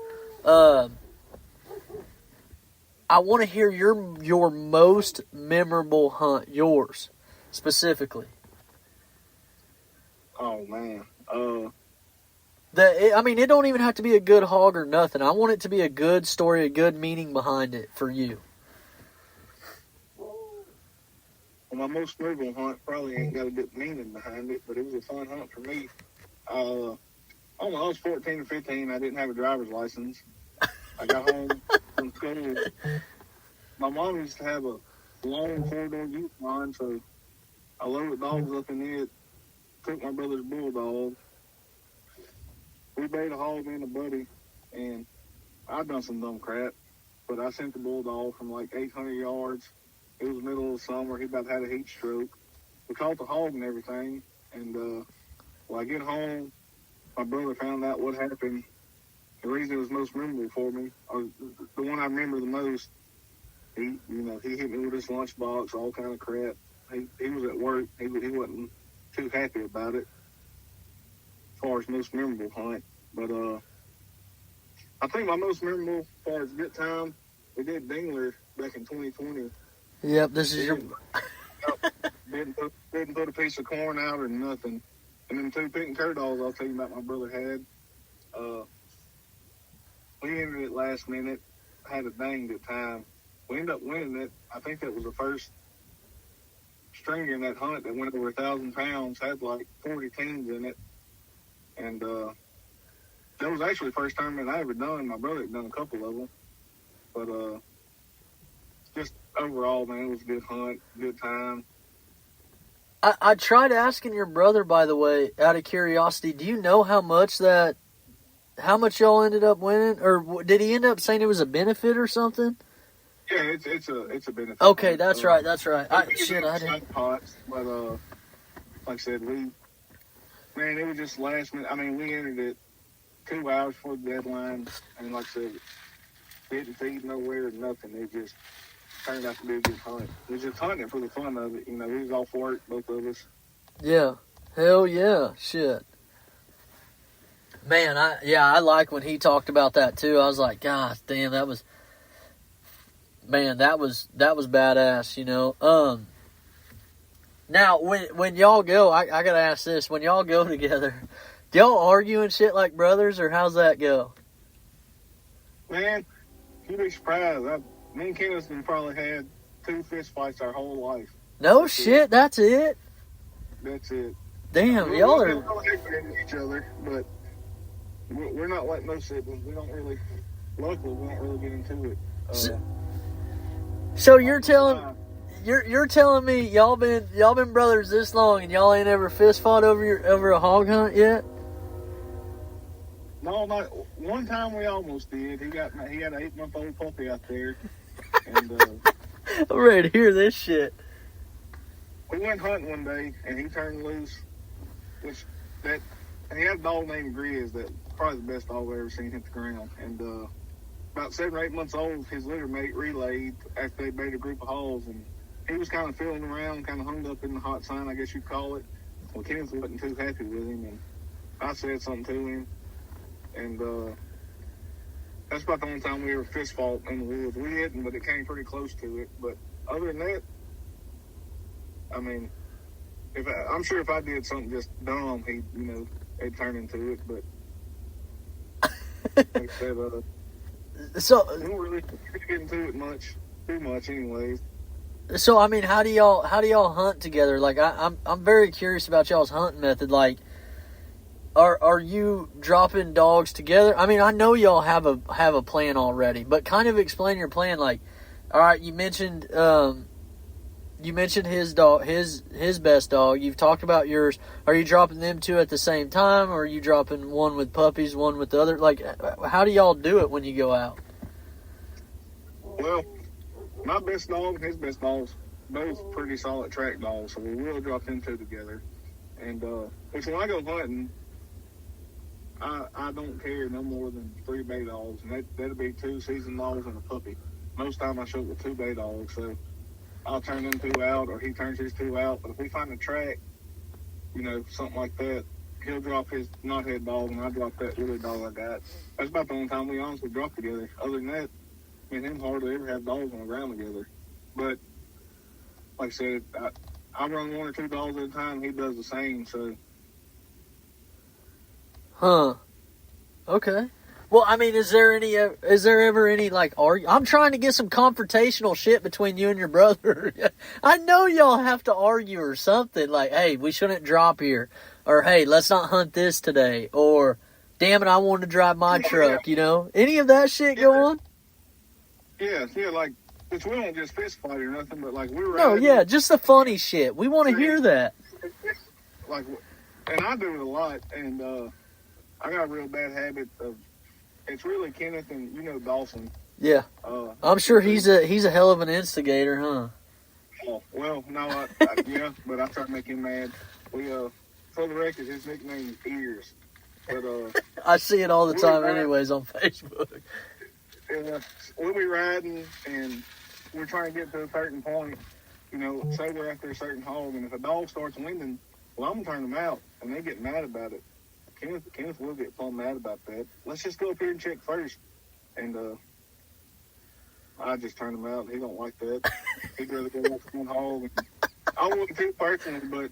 I want to hear your most memorable hunt, yours specifically. Oh man, it don't even have to be a good hog or nothing. I want it to be a good story, a good meaning behind it for you. well, my most memorable hunt probably ain't got a good meaning behind it, but it was a fun hunt for me. I was 14 or 15. I didn't have a driver's license. I got home from school. My mom used to have a long four-door Jeep line, so I loaded dogs up in it, took my brother's bulldog. We bait a hog, me and a buddy, and I done some dumb crap, but I sent the bulldog from like 800 yards. It was the middle of the summer. He about had a heat stroke. We caught the hog and everything, and when I get home, my brother found out what happened. The reason it was most memorable for me, or the one I remember the most, he hit me with his lunchbox, all kind of crap. He was at work. He wasn't too happy about it as far as most memorable hunt. But I think my most memorable as far as good time, we did Dingler back in 2020. Yep, this is your... Didn't put a piece of corn out or nothing. And then 2 pink turtles I'll tell you about my brother had. We entered it last minute. Had a dang good time. We ended up winning it. I think that was the first stringer in that hunt that went over 1,000 pounds. Had like 40 teams in it. And that was actually the first tournament I ever done. My brother had done a couple of them. But just overall, man, it was a good hunt, good time. I tried asking your brother, by the way, out of curiosity, do you know how much y'all ended up winning? Or did he end up saying it was a benefit or something? Yeah, it's a benefit. Okay, that's right. I didn't. Pots, but like I said, it was just last minute. I mean, we entered it 2 hours before the deadline, and like I said, didn't feed nowhere or nothing. It just turned out to be a good hunt. We was just hunting for the fun of it. We was off work, both of us. Yeah. Hell yeah. Shit. Man, I like when he talked about that too. I was like, gosh, damn, that was badass, Now, when y'all go, I gotta ask this. When y'all go together, do y'all argue and shit like brothers, or how's that go? Man, you'd be surprised. Me and Kenneth probably had 2 fist fights our whole life. No shit, that's it? That's it. Damn, y'all are... We're each other, but we're not like most siblings. We don't really get into it. So you're telling me y'all been brothers this long and y'all ain't ever fist fought over a hog hunt yet? No, not one time. We almost did. He had an 8-month-old puppy out there, and I'm ready to hear this shit. We went hunting one day, and he turned loose. And he had a dog named Grizz, that probably the best dog I've ever seen hit the ground. And about 7 or 8 months old, his litter mate relayed after they bait a group of hogs, and he was kind of feeling around, kind of hung up in the hot sun, I guess you'd call it. Well, Kenneth wasn't too happy with him, and I said something to him, and that's about the only time we ever fist fought in the woods. We didn't, but it came pretty close to it. But other than that, I mean, I'm sure if I did something just dumb, it'd turn into it. But like I said, so we don't really get into it too much, anyways. So I mean, how do y'all hunt together? Like, I'm very curious about y'all's hunting method. Like, are you dropping dogs together? I mean, I know y'all have a plan already, but kind of explain your plan. Like, all right, you mentioned his dog, his best dog. You've talked about yours. Are you dropping them two at the same time, or are you dropping one with puppies, one with the other? Like, how do y'all do it when you go out? Well, my best dog and his best dog's both pretty solid track dogs, so we will drop them two together. And which when I go hunting, I don't carry no more than 3 bay dogs, and that'll be 2 seasoned dogs and a puppy. Most time I show up with 2 bay dogs, so I'll turn them 2 out, or he turns his 2 out. But if we find a track, something like that, he'll drop his knothead dog, and I drop that woolly dog I got. That's about the only time we honestly drop together. Other than that, me and him hardly ever have dogs on the ground together. But like I said, I run 1 or 2 dogs at a time. He does the same. So. Huh. Okay. Well, I mean, is there ever any, like, I'm trying to get some confrontational shit between you and your brother. I know y'all have to argue or something, like, hey, we shouldn't drop here, or hey, let's not hunt this today, or damn it, I want to drive my truck, Any of that shit go on? Yeah, like, which we don't just fist fight or nothing, but, like, we're No, yeah, just the funny shit. We want to hear that. Like, and I do it a lot, and I got a real bad habit of, it's really Kenneth and, Dawson. Yeah. I'm sure he's a hell of an instigator, huh? Oh, well, no, yeah, but I try to make him mad. We, for the record, his nickname is Ears. But, I see it all the time anyways on Facebook. We'll be riding, and we're trying to get to a certain point, say we're after a certain hog, and if a dog starts winding, well, I'm going to turn them out, and they get mad about it. Kenneth will get plumb mad about that. Let's just go up here and check first. And I just turn him out. He don't like that. He'd rather go watch one hog. I wouldn't too personally, but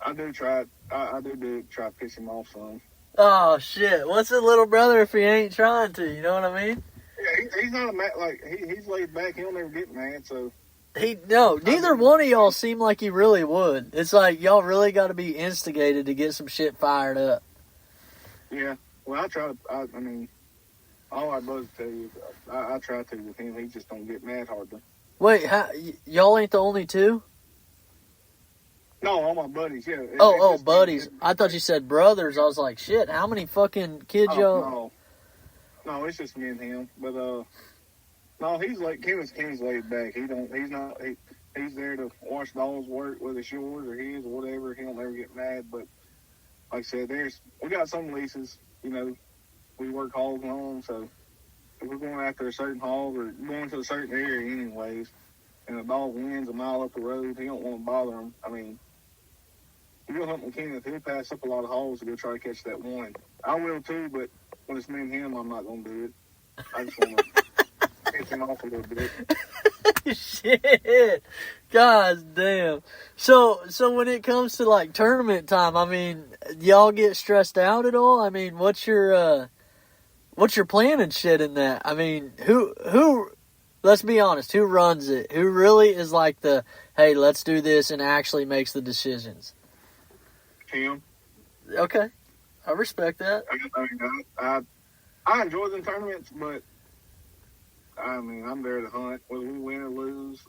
I do try. I do try to piss him off some. Oh shit! What's a little brother if he ain't trying to? You know what I mean? Yeah, he's not a mad. Like he's laid back. He'll never get mad. So neither one of y'all seem like he really would. It's like y'all really got to be instigated to get some shit fired up. Yeah, well, I try to, I mean, all I brothers tell you, I try to with him. He just don't get mad hardly. Wait, y'all ain't the only two? No, all my buddies, yeah. Buddies. I thought you said brothers. I was like, shit, how many fucking kids y'all? No, it's just me and him. But, no, he's like, Kenneth's laid back. He's there to watch dogs work, whether it's yours or his or whatever. He don't ever get mad, but. Like I said, we got some leases, we work hogs on, so if we're going after a certain hog or going to a certain area anyways, and a dog wins a mile up the road, he don't want to bother him. I mean, if you go hunting with Kenneth, he'll pass up a lot of hogs to go try to catch that one. I will too, but when it's me and him, I'm not going to do it. I just want to piss him off a little bit. Shit. God damn. So when it comes to like tournament time, I mean, y'all get stressed out at all? I mean, what's your plan and shit in that? I mean, who let's be honest, who runs it? Who really is like the, hey, let's do this and actually makes the decisions? Him. Okay. I respect that. I enjoy the tournaments, but I mean, I'm there to hunt. Whether we win or lose,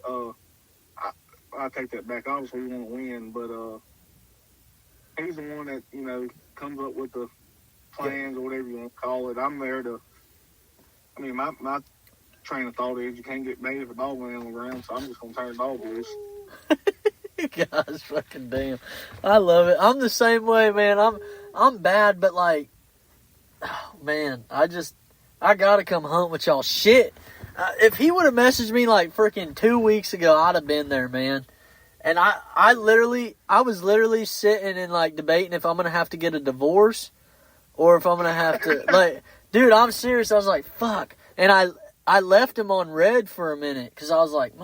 I take that back. Obviously, we want to win, but he's the one that, comes up with the plans or whatever you want to call it. I'm there to, I mean, my train of thought is you can't get made if a dog went on the ground, so I'm just going to turn the dog loose. Gosh, fucking damn. I love it. I'm the same way, man. I'm bad, but like, oh, man, I got to come hunt with y'all. Shit. If he would have messaged me like freaking 2 weeks ago, I'd have been there, man. And I was literally sitting and like debating if I'm going to have to get a divorce or if I'm going to have to, like, dude, I'm serious. I was like, fuck. And I left him on red for a minute because I was like,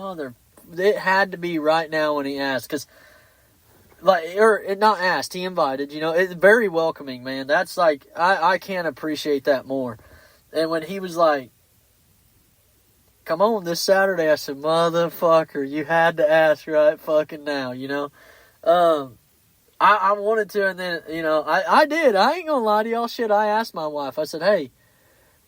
it had to be right now when he asked. Because, like, or not asked, he invited, it's very welcoming, man. That's like, I can't appreciate that more. And when he was like, come on this Saturday, I said, motherfucker, you had to ask right fucking now, I wanted to, and then, I did. I ain't gonna lie to y'all, shit. I asked my wife, I said, hey,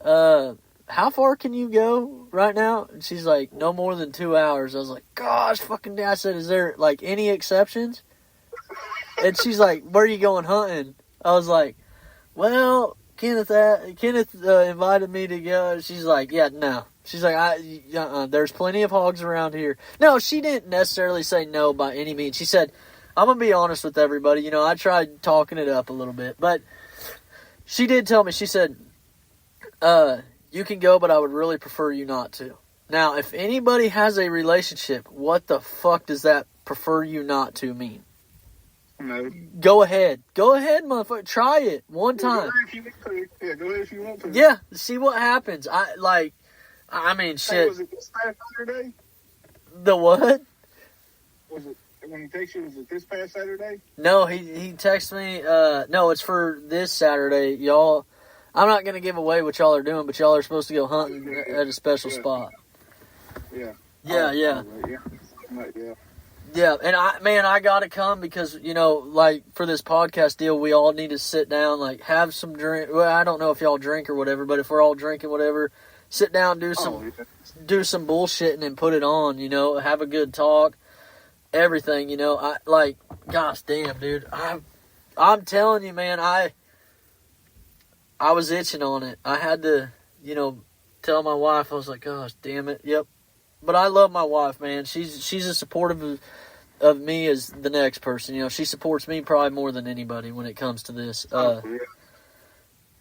how far can you go right now? And she's like, no more than 2 hours. I was like, gosh, fucking damn. I said, is there, like, any exceptions? And she's like, where are you going hunting? I was like, well, Kenneth invited me to go. She's like, yeah, no, She's like, there's plenty of hogs around here. No, she didn't necessarily say no by any means. She said, I'm going to be honest with everybody. You know, I tried talking it up a little bit. But she did tell me, she said, you can go, but I would really prefer you not to. Now, if anybody has a relationship, what the fuck does that prefer you not to mean? No. Go ahead. Go ahead, motherfucker. Try it one time. Yeah, go ahead if you want to. Yeah, see what happens. I mean, shit. Hey, was it this past Saturday? The what? Was it, when he texted you, was it this past Saturday? No, he texted me. No, it's for this Saturday. Y'all, I'm not going to give away what y'all are doing, but y'all are supposed to go hunting at a special spot. Yeah. Yeah. Yeah, and I gotta come because, you know, like, for this podcast deal, we all need to sit down, like, have some drink. Well, I don't know if y'all drink or whatever, but if we're all drinking whatever, sit down, do some bullshitting and put it on, you know, have a good talk, everything, you know. Gosh damn, dude, I'm telling you, man, I was itching on it. I had to, you know, tell my wife. I was like, gosh damn it, yep. But I love my wife, man. She's as supportive of me as the next person. You know, she supports me probably more than anybody when it comes to this.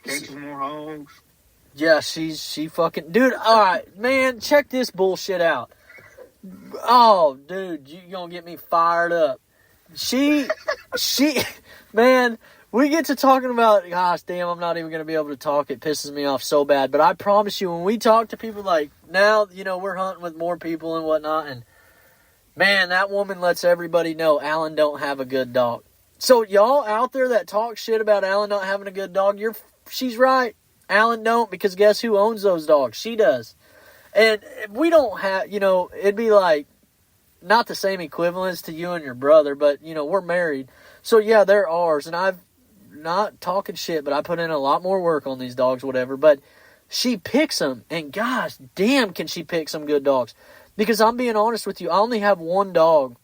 Catches more hogs. Yeah, she fucking... Dude, all right, man, check this bullshit out. Oh, dude, you gonna get me fired up. She, man... We get to talking about, gosh, damn, I'm not even going to be able to talk. It pisses me off so bad. But I promise you, when we talk to people, like, now, you know, we're hunting with more people and whatnot. And, man, that woman lets everybody know Alan don't have a good dog. So, y'all out there that talk shit about Alan not having a good dog, she's right. Alan don't, because guess who owns those dogs? She does. And we don't have, you know, it'd be like, not the same equivalence to you and your brother, but, you know, we're married. So, yeah, they're ours. And I've not talking shit, but I put in a lot more work on these dogs, whatever. But she picks them, and gosh damn, can she pick some good dogs. Because I'm being honest with you, I only have one dog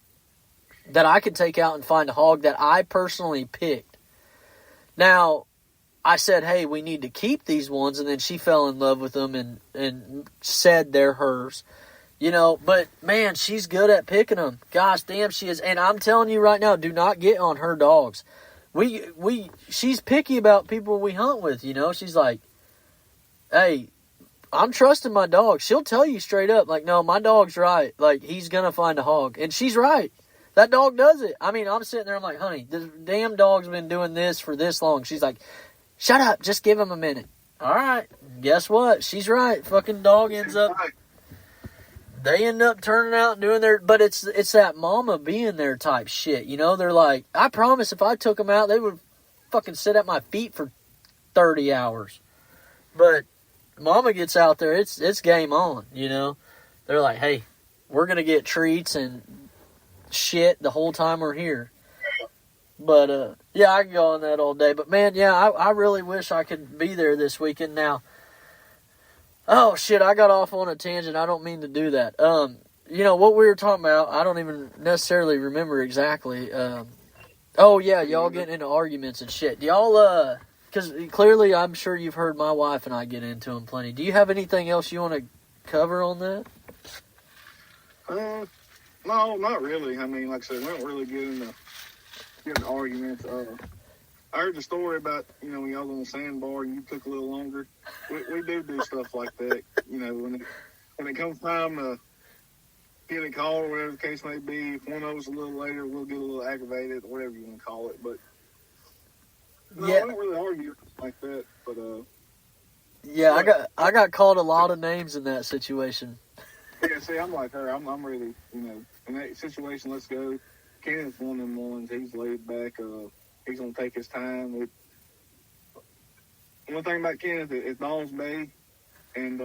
that I could take out and find a hog that I personally picked. Now, I said, hey, we need to keep these ones, and then she fell in love with them and said they're hers. You know, but man, she's good at picking them. Gosh damn, she is. And I'm telling you right now, do not get on her dogs. She's picky about people we hunt with, you know. She's like, hey, I'm trusting my dog. She'll tell you straight up, like, no, my dog's right. Like, he's going to find a hog. And she's right. That dog does it. I mean, I'm sitting there, I'm like, honey, this damn dog's been doing this for this long. She's like, shut up, just give him a minute. All right, guess what? She's right. Fucking dog ends up... They end up turning out and doing their... But it's that mama being there type shit, you know? They're like, I promise if I took them out, they would fucking sit at my feet for 30 hours. But mama gets out there, it's game on, you know? They're like, hey, we're going to get treats and shit the whole time we're here. But, yeah, I can go on that all day. But, man, yeah, I really wish I could be there this weekend now. Oh, shit, I got off on a tangent. I don't mean to do that. You know, what we were talking about, I don't even necessarily remember exactly. Oh, yeah, y'all getting into arguments and shit. Do y'all, because clearly I'm sure you've heard my wife and I get into them plenty. Do you have anything else you want to cover on that? No, not really. I mean, like I said, we don't really get into arguments. I heard the story about, you know, when y'all was on the sandbar and you took a little longer. We do stuff like that. You know, when it comes time to get a call or whatever the case may be, if one of us a little later, we'll get a little aggravated or whatever you want to call it. But no, yeah. I don't really argue like that. But yeah, I got called a lot of names in that situation. Yeah, see, I'm like her. I'm really, you know, in that situation, let's go. Kenneth's one of them ones. He's laid back. He's going to take his time. One thing about Kenneth, it's Dawn's Bay, and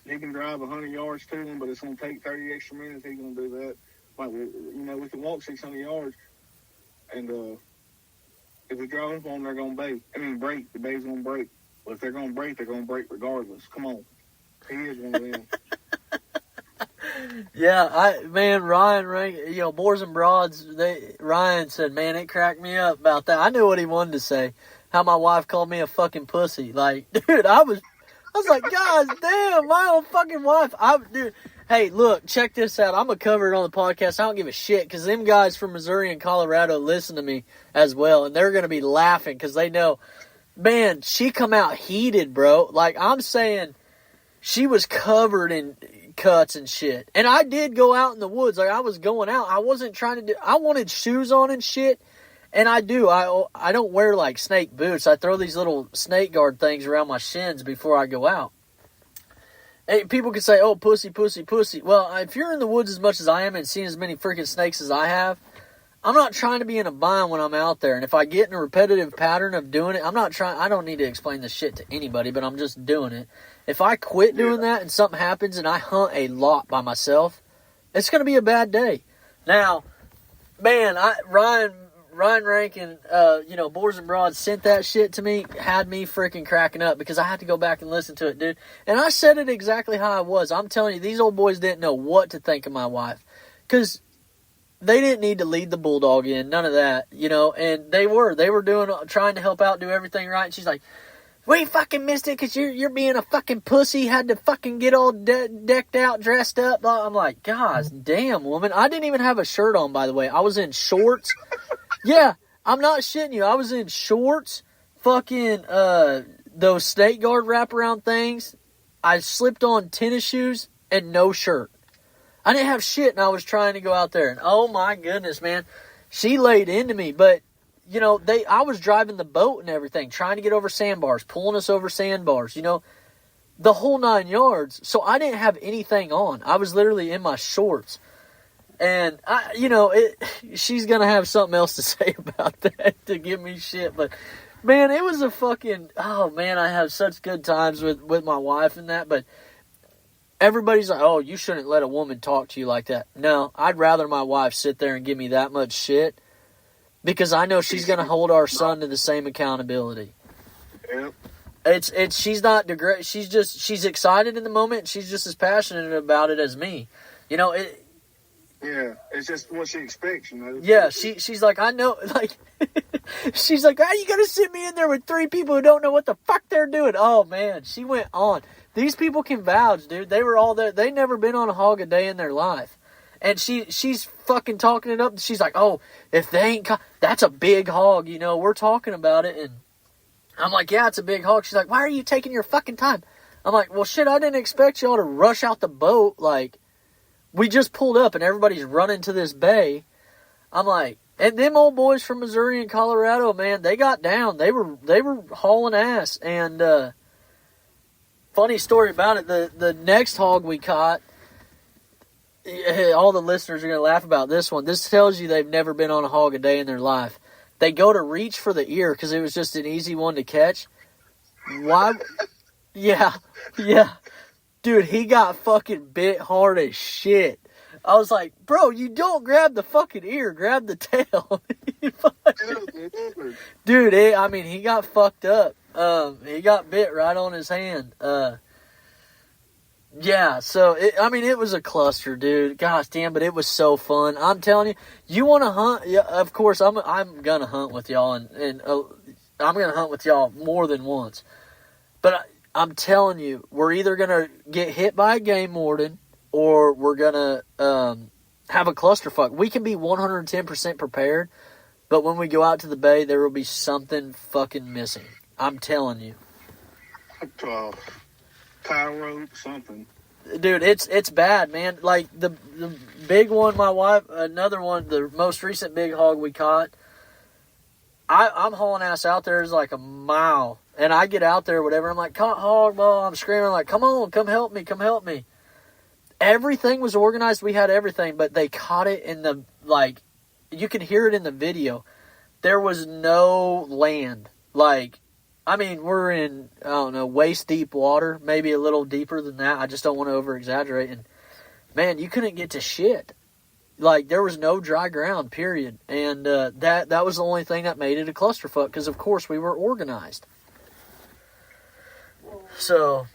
he can drive 100 yards to them, but it's going to take 30 extra minutes. He's going to do that. Like, you know, we can walk 600 yards, and if we drive up on them, they're going to break. The bay's going to break. But if they're going to break, they're going to break regardless. Come on. He is one of them. Yeah, Ryan, you know, Boars and Broads, Ryan said, man, it cracked me up about that. I knew what he wanted to say. How my wife called me a fucking pussy. Like, dude, I was like, God damn, my own fucking wife. Dude, hey, look, check this out. I'm going to cover it on the podcast. I don't give a shit because them guys from Missouri and Colorado listen to me as well, and they're going to be laughing because they know, man, she come out heated, bro. Like, I'm saying, she was covered in cuts and shit. And I did go out in the woods. Like, I was going out. I wasn't trying to do... I wanted shoes on and shit. And I do. I don't wear, like, snake boots. I throw these little snake guard things around my shins before I go out. Hey, people can say, oh, pussy, pussy, pussy. Well, if you're in the woods as much as I am and seeing as many freaking snakes as I have, I'm not trying to be in a bind when I'm out there. And if I get in a repetitive pattern of doing it, I don't need to explain this shit to anybody, but I'm just doing it. If I quit doing that and something happens and I hunt a lot by myself, it's going to be a bad day. Now, man, Ryan Rankin, Boars and Broads sent that shit to me, had me freaking cracking up because I had to go back and listen to it, dude. And I said it exactly how I was. I'm telling you, these old boys didn't know what to think of my wife because they didn't need to lead the bulldog in, none of that, and they were trying to help out, do everything right. And she's like, we fucking missed it because you're being a fucking pussy, had to fucking get all decked out, dressed up. I'm like, gosh damn, woman. I didn't even have a shirt on, by the way. I was in shorts. Yeah, I'm not shitting you. I was in shorts, fucking those snake guard wraparound things. I slipped on tennis shoes and no shirt. I didn't have shit, and I was trying to go out there. And oh my goodness, man, she laid into me. But I was driving the boat and everything, trying to get over sandbars, pulling us over sandbars. The whole 9 yards. So I didn't have anything on. I was literally in my shorts. And, she's going to have something else to say about that to give me shit. But, man, it was I have such good times with my wife and that. But everybody's like, oh, you shouldn't let a woman talk to you like that. No, I'd rather my wife sit there and give me that much shit because I know she's going to hold our son to the same accountability. Yep. She's not she's excited in the moment. She's just as passionate about it as me. Yeah, it's just what she expects, Yeah, she's like, I know, like, she's like, how you gonna sit me in there with 3 people who don't know what the fuck they're doing? Oh, man, she went on. These people can vouch, dude. They were all there. They never been on a hog a day in their life. And she's fucking talking it up. She's like, oh, if they ain't, that's a big hog, we're talking about it. And I'm like, yeah, it's a big hog. She's like, why are you taking your fucking time? I'm like, well, shit, I didn't expect y'all to rush out the boat, like, we just pulled up and everybody's running to this bay. I'm like, and them old boys from Missouri and Colorado, man, they got down. They were hauling ass. And funny story about it, the next hog we caught, all the listeners are going to laugh about this one. This tells you they've never been on a hog a day in their life. They go to reach for the ear because it was just an easy one to catch. Why? Yeah. Dude, he got fucking bit hard as shit. I was like, bro, you don't grab the fucking ear, grab the tail. Dude, he got fucked up. He got bit right on his hand. Yeah, so, it was a cluster, dude. Gosh damn, but it was so fun. I'm telling you, you want to hunt? Yeah, of course, I'm going to hunt with y'all, and I'm going to hunt with y'all more than once. But I'm telling you, we're either going to get hit by a game warden or we're going to have a clusterfuck. We can be 110% prepared, but when we go out to the bay, there will be something fucking missing. I'm telling you. Tie rope, something. Dude, it's bad, man. Like, the big one, my wife, another one, the most recent big hog we caught, I'm hauling ass out there is like a mile. And I get out there, whatever. I'm like, caught hog, ball. I'm screaming like, come on, come help me. Everything was organized. We had everything, but they caught it in the, like, you can hear it in the video. There was no land. Like, we're in, I don't know, waist deep water, maybe a little deeper than that. I just don't want to over exaggerate. And man, you couldn't get to shit. Like, there was no dry ground, period. And that was the only thing that made it a clusterfuck because, of course, we were organized. So,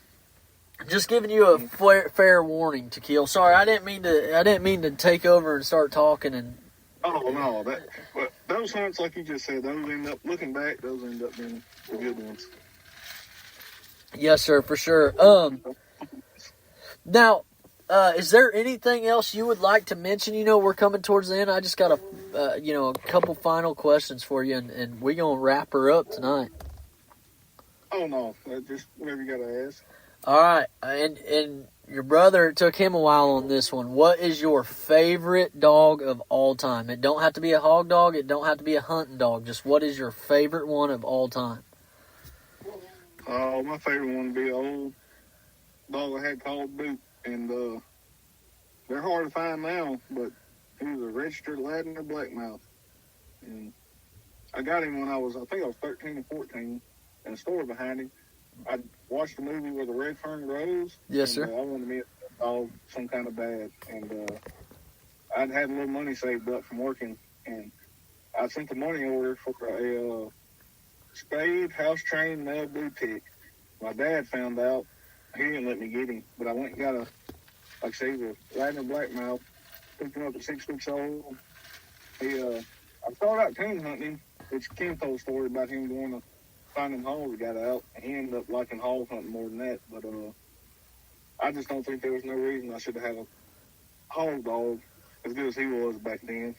just giving you a fair warning, Tkeil. Sorry, I didn't mean to take over and start talking. And oh no, those hunts, like you just said, those end up looking back. Those end up being the good ones. Yes, sir, for sure. Now, is there anything else you would like to mention? We're coming towards the end. I just got a couple final questions for you, and we're gonna wrap her up tonight. Oh no, just whatever you gotta ask. All right, and your brother, it took him a while on this one. What is your favorite dog of all time? It don't have to be a hog dog. It don't have to be a hunting dog. Just what is your favorite one of all time? My favorite one would be an old dog I had called Boot, and they're hard to find now, but he was a registered Ladner Blackmouth, and I got him when I was 13 or 14, and the story behind him. I watched a movie where the red fern grows. Yes, sir. I wanted me a dog some kind of bad, and I'd had a little money saved up from working, and I sent the money order for a spayed, house-trained male blue tick. My dad found out. He didn't let me get him, but I went and got a Ladner Blackmouth. Picked him up at 6 weeks old. I started out coon hunting him, which Ken told a story about him going to find them hogs got out, and he ended up liking hog hunting more than that. But I just don't think there was no reason I should have had a hog dog as good as he was back then,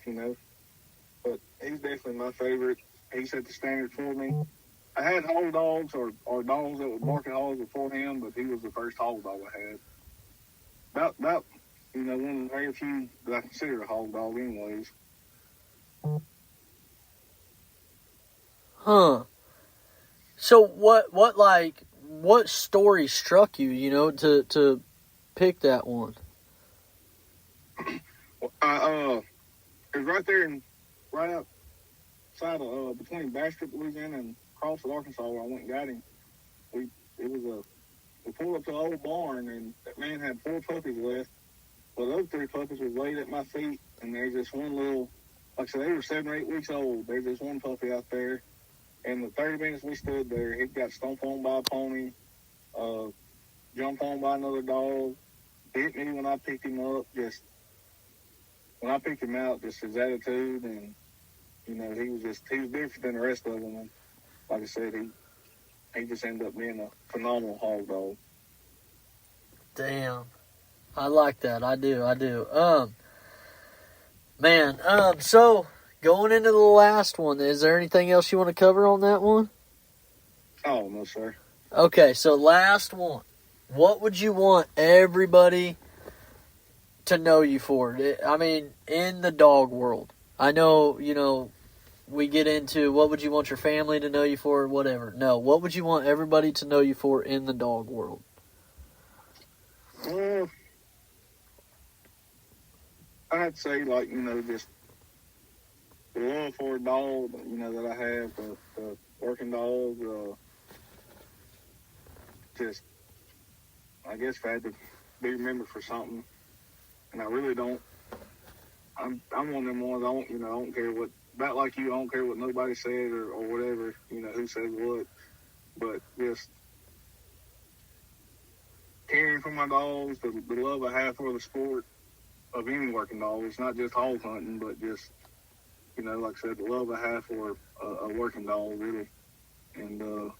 But he's definitely my favorite. He set the standard for me. I had hog dogs or dogs that would bark at hogs before him, but he was the first hog dog I had. About one of the very few that I consider a hog dog anyways. Huh. So what story struck you, to pick that one? It was right there right outside of between Bastrop, Louisiana, and Crawford, Arkansas, where I went and got him. We pulled up to an old barn, and that man had 4 puppies left. Well, those 3 puppies was laid at my feet, and there's this one little, like I said, they were 7 or 8 weeks old. There's this one puppy out there. And the 30 minutes we stood there, he got stomped on by a pony, jumped on by another dog, hit me when I picked him up. Just when I picked him out, just his attitude, and he was different than the rest of them. And like I said, he just ended up being a phenomenal hog dog. Damn, I like that. I do. So. Going into the last one, is there anything else you want to cover on that one? Oh, no, sir. Okay, so last one. What would you want everybody to know you for? I mean, in the dog world. I know, we get into what would you want your family to know you for, whatever. No, what would you want everybody to know you for in the dog world? I'd say, just the love for a dog, that I have, the working dog, just, I guess if I had to be remembered for something, and I really don't, I'm one of them ones, I don't care what, about like you, I don't care what nobody said or whatever, who says what, but just caring for my dogs, the love I have for the sport of any working dog. It's not just hog hunting, but just, like I said, the love I have for a working dog, really. And I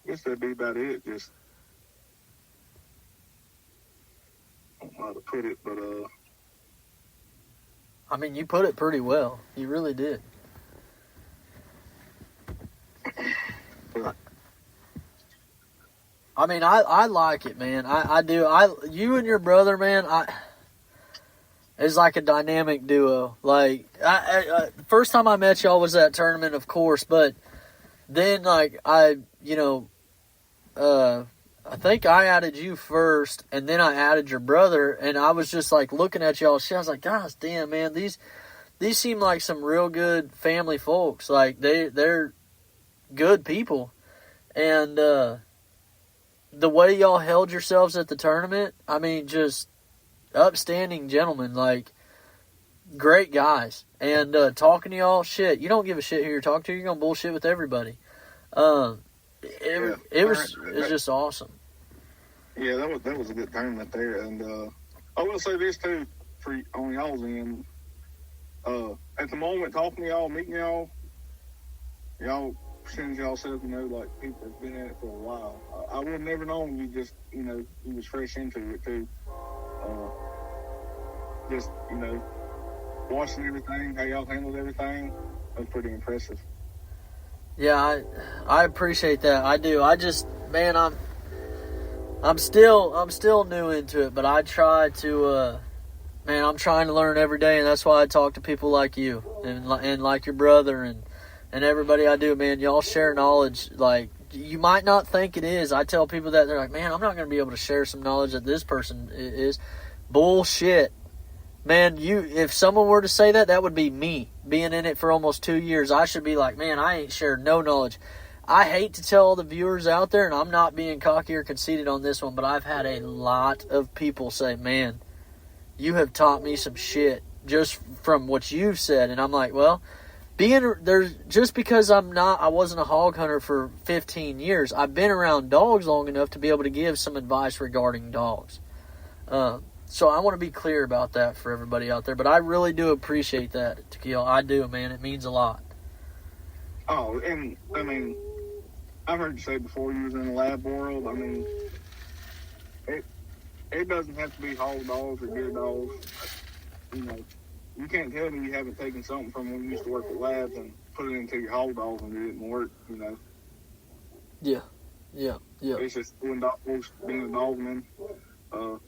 guess that'd be about it. Just, I don't know how to put it, but I mean, you put it pretty well. You really did. I mean, I like it, man. I do. You and your brother, man, it's like a dynamic duo. Like, the first time I met y'all was at tournament, of course, but then, I think I added you first, and then I added your brother, and I was just, looking at y'all. I was like, gosh, damn, man, these seem like some real good family folks. Like, they're good people. And the way y'all held yourselves at the tournament, I mean, just upstanding gentlemen, great guys. And talking to y'all, shit, you don't give a shit who you're talking to. You're going to bullshit with everybody. It was just awesome. Yeah, that was a good tournament there. And I will say this, too, on y'all's end. At the moment, talking to y'all, meeting y'all percentage of yourself, like people have been at it for a while. I would have never known you just, you was fresh into it too. Just, watching everything, how y'all handled everything, that was pretty impressive. Yeah, I appreciate that. I do. I just, man, I'm still new into it, but I try to, I'm trying to learn every day, and that's why I talk to people like you and like your brother and everybody I do, man. Y'all share knowledge. Like, you might not think it is. I tell people that, they're like, man, I'm not going to be able to share some knowledge that this person is. Bullshit. Man, if someone were to say that, that would be me. Being in it for almost 2 years, I should be like, man, I ain't shared no knowledge. I hate to tell all the viewers out there, and I'm not being cocky or conceited on this one, but I've had a lot of people say, man, you have taught me some shit just from what you've said. And I'm like, well, just because I wasn't a hog hunter for 15 years, I've been around dogs long enough to be able to give some advice regarding dogs. So I want to be clear about that for everybody out there. But I really do appreciate that, Tkeil. I do, man. It means a lot. Oh, and, I've heard you say before you was in the lab world, it doesn't have to be hog dogs or deer dogs. You can't tell me you haven't taken something from when you used to work at labs and put it into your hog dogs and it didn't work, Yeah. It's just being a dogman,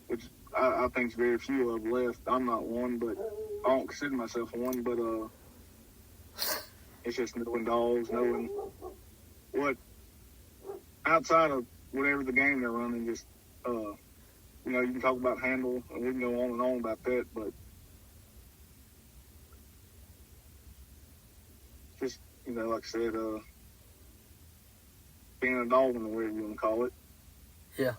which I think very few of left. I'm not one, but I don't consider myself one, but it's just knowing dogs, knowing what, outside of whatever the game they're running, just, you can talk about handle, and we can go on and on about that, but just, like I said, being a dogman, or whatever you want to call it. Yeah.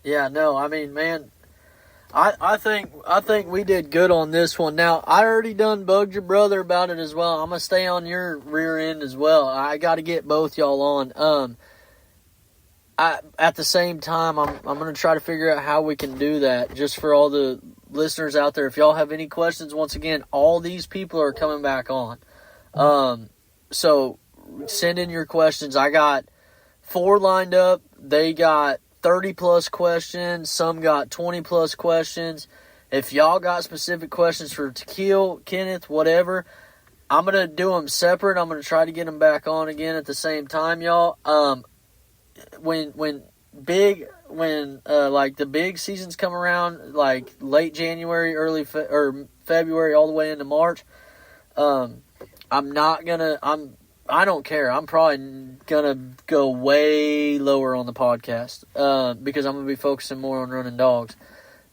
Yeah, no, man, I think we did good on this one. Now, I already done bugged your brother about it as well. I'm going to stay on your rear end as well. I got to get both y'all on. At the same time, I'm going to try to figure out how we can do that just for all the listeners out there. If y'all have any questions, once again, all these people are coming back on. So send in your questions. I got 4 lined up. They got 30-plus questions. Some got 20-plus questions. If y'all got specific questions for Tkeil, Kenneth, whatever, I'm going to do them separate. I'm going to try to get them back on again at the same time, y'all. When the big seasons come around, like late January, early February, all the way into March, I don't care. I'm probably going to go way lower on the podcast because I'm going to be focusing more on running dogs.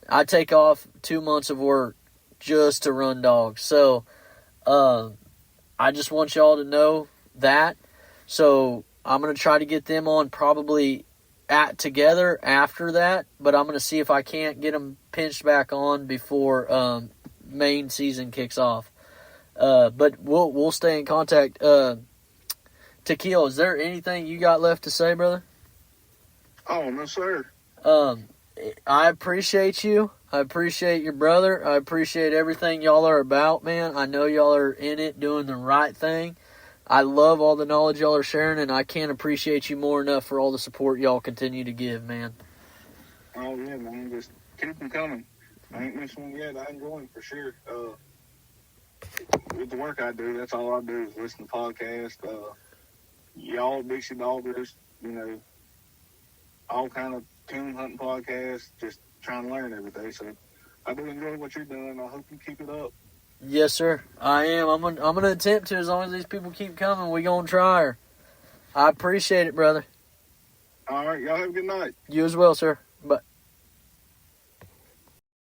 I take off 2 months of work just to run dogs. So I just want y'all to know that. So I'm going to try to get them on probably together after that, but I'm going to see if I can't get them pinched back on before main season kicks off. But we'll stay in contact. Tkeil, is there anything you got left to say, brother? Oh, no, sir. I appreciate you. I appreciate your brother. I appreciate everything y'all are about, man. I know y'all are in it doing the right thing. I love all the knowledge y'all are sharing, and I can't appreciate you more enough for all the support y'all continue to give, man. Oh, yeah, man. Just keep them coming. I ain't missed one yet. I enjoy them for sure. With the work I do, that's all I do is listen to podcasts. Y'all Dixie Doggers, all kind of coon hunting podcasts, just trying to learn every day. So I do enjoy what you're doing. I hope you keep it up. Yes, sir. I am. I'm gonna attempt to, as long as these people keep coming. We gonna try her. I appreciate it, brother. All right. Y'all have a good night. You as well, sir. Bye.